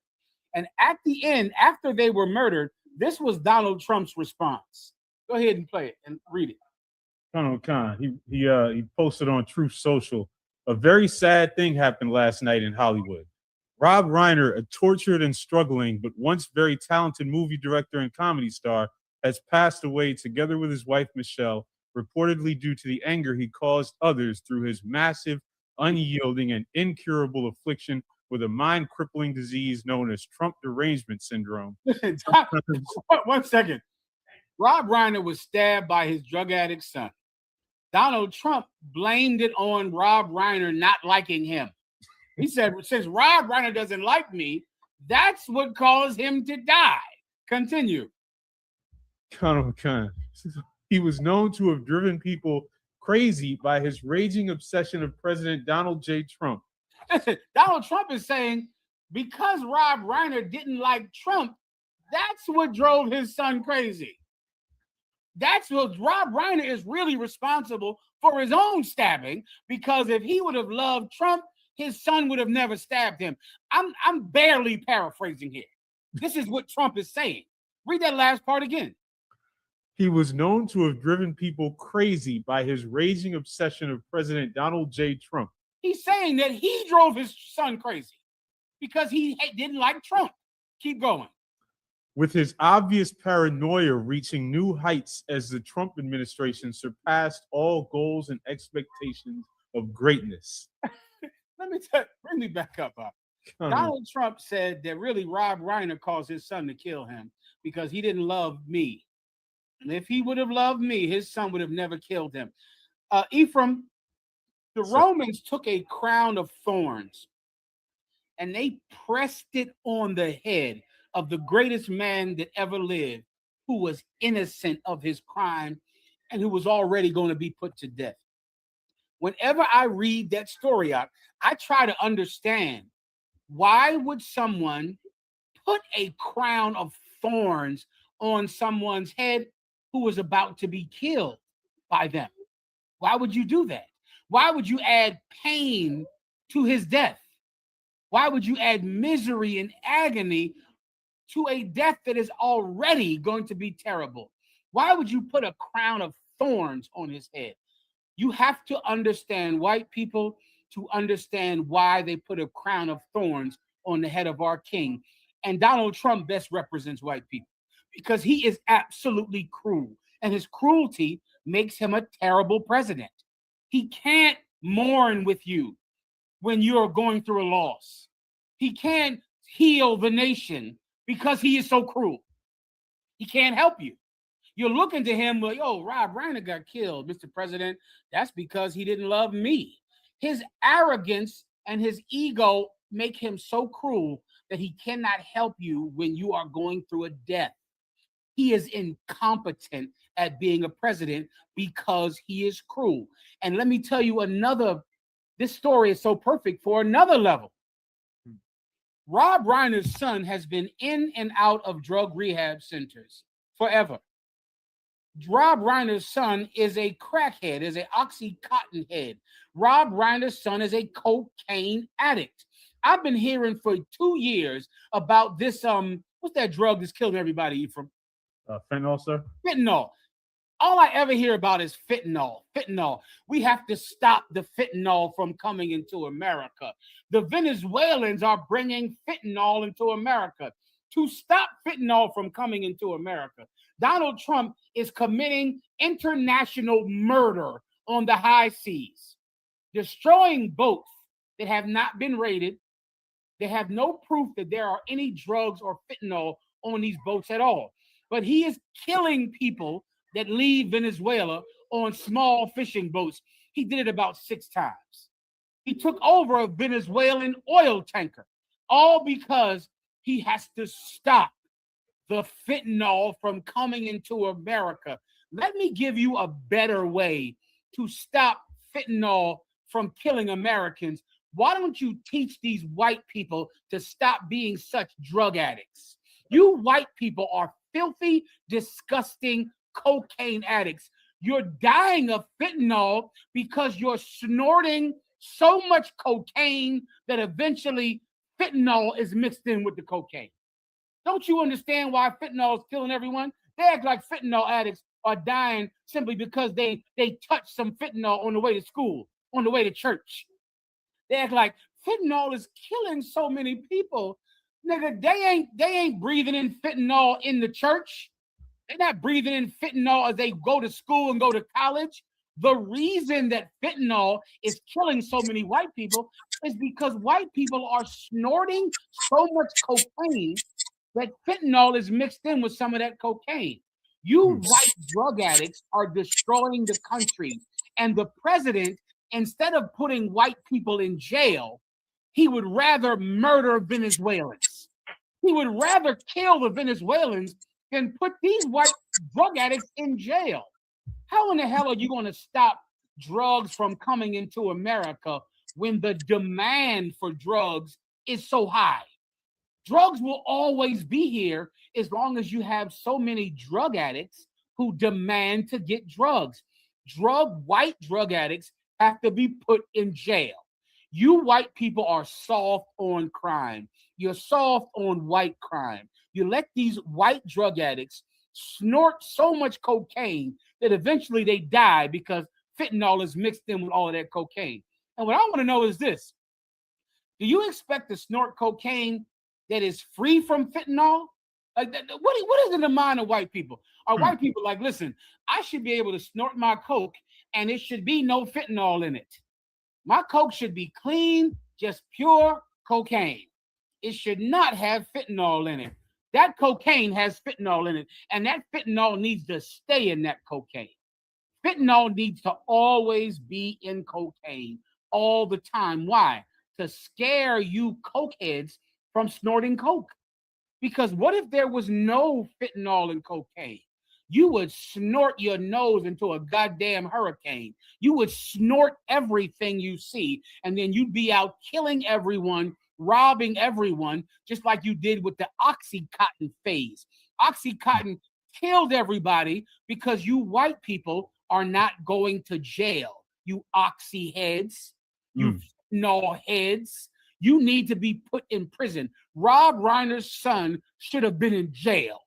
And at the end, after they were murdered, this was Donald Trump's response. Go ahead and play it and read it. He posted on Truth Social, a very sad thing happened last night in Hollywood. Rob Reiner, a tortured and struggling but once very talented movie director and comedy star, has passed away together with his wife Michelle, reportedly due to the anger he caused others through his massive, unyielding, and incurable affliction with a mind-crippling disease known as Trump derangement syndrome. One second. Rob Reiner was stabbed by his drug addict son. Donald Trump blamed it on Rob Reiner not liking him. He said, since Rob Reiner doesn't like me, that's what caused him to die. Continue. He was known to have driven people crazy by his raging obsession of President Donald J. Trump. Donald Trump is saying because Rob Reiner didn't like Trump, that's what drove his son crazy. That's what Rob Reiner is really responsible for his own stabbing, because if he would have loved Trump, his son would have never stabbed him. I'm barely paraphrasing here. This is what Trump is saying. Read that last part again. He was known to have driven people crazy by his raging obsession of President Donald J. Trump. He's saying that he drove his son crazy because he didn't like Trump. Keep going. With his obvious paranoia reaching new heights as the Trump administration surpassed all goals and expectations of greatness. Bring me back up. Donald Trump said that really Rob Reiner caused his son to kill him because he didn't love me. And if he would have loved me, his son would have never killed him. Ephraim, the Romans took a crown of thorns and they pressed it on the head of the greatest man that ever lived, who was innocent of his crime and who was already going to be put to death. Whenever I read that story out, I try to understand, why would someone put a crown of thorns on someone's head who was about to be killed by them? Why would you do that? Why would you add pain to his death? Why would you add misery and agony to a death that is already going to be terrible? Why would you put a crown of thorns on his head? You have to understand, white people, to understand why they put a crown of thorns on the head of our king. And Donald Trump best represents white people because he is absolutely cruel. And his cruelty makes him a terrible president. He can't mourn with you when you're going through a loss. He can't heal the nation because he is so cruel. He can't help you. You're looking to him like, oh, Rob Reiner got killed, Mr. President. That's because he didn't love me. His arrogance and his ego make him so cruel that he cannot help you when you are going through a death. He is incompetent at being a president because he is cruel. And let me tell you this story is so perfect for another level. Rob Reiner's son has been in and out of drug rehab centers forever. Rob Reiner's son is a crackhead, is an Oxycontin head. Rob Reiner's son is a cocaine addict. I've been hearing for 2 years about this, what's that drug that's killing everybody, Ephraim? Fentanyl, sir? Fentanyl. All I ever hear about is fentanyl. Fentanyl. We have to stop the fentanyl from coming into America. The Venezuelans are bringing fentanyl into America. To stop fentanyl from coming into America, Donald Trump is committing international murder on the high seas, destroying boats that have not been raided. They have no proof that there are any drugs or fentanyl on these boats at all. But he is killing people that leave Venezuela on small fishing boats. He did it about 6 times. He took over a Venezuelan oil tanker, all because he has to stop the fentanyl from coming into America. Let me give you a better way to stop fentanyl from killing Americans. Why don't you teach these white people to stop being such drug addicts? You white people are filthy, disgusting cocaine addicts. You're dying of fentanyl because you're snorting so much cocaine that eventually fentanyl is mixed in with the cocaine. Don't you understand why fentanyl is killing everyone? They act like fentanyl addicts are dying simply because they touched some fentanyl on the way to school, on the way to church. They act like fentanyl is killing so many people. Nigga, they ain't breathing in fentanyl in the church. They're not breathing in fentanyl as they go to school and go to college. The reason that fentanyl is killing so many white people is because white people are snorting so much cocaine that fentanyl is mixed in with some of that cocaine. You white drug addicts are destroying the country. And the president, instead of putting white people in jail, he would rather murder Venezuelans. He would rather kill the Venezuelans than put these white drug addicts in jail. How in the hell are you going to stop drugs from coming into America when the demand for drugs is so high? Drugs will always be here as long as you have so many drug addicts who demand to get drugs. White drug addicts have to be put in jail. You white people are soft on crime. You're soft on white crime. You let these white drug addicts snort so much cocaine that eventually they die because fentanyl is mixed in with all of that cocaine. And what I want to know is this: do you expect to snort cocaine that is free from fentanyl? Like, what is in the mind of white people? Are white people like, listen, I should be able to snort my coke and it should be no fentanyl in it. My coke should be clean, just pure cocaine. It should not have fentanyl in it. That cocaine has fentanyl in it, and that fentanyl needs to stay in that cocaine. Fentanyl needs to always be in cocaine all the time. Why? To scare you cokeheads from snorting coke. Because what if there was no fentanyl and cocaine? You would snort your nose into a goddamn hurricane. You would snort everything you see, and then you'd be out killing everyone, robbing everyone, just like you did with the Oxycontin phase. Oxycontin killed everybody because you white people are not going to jail. You oxy heads, you fentanyl heads. You need to be put in prison. Rob Reiner's son should have been in jail.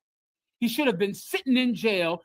He should have been sitting in jail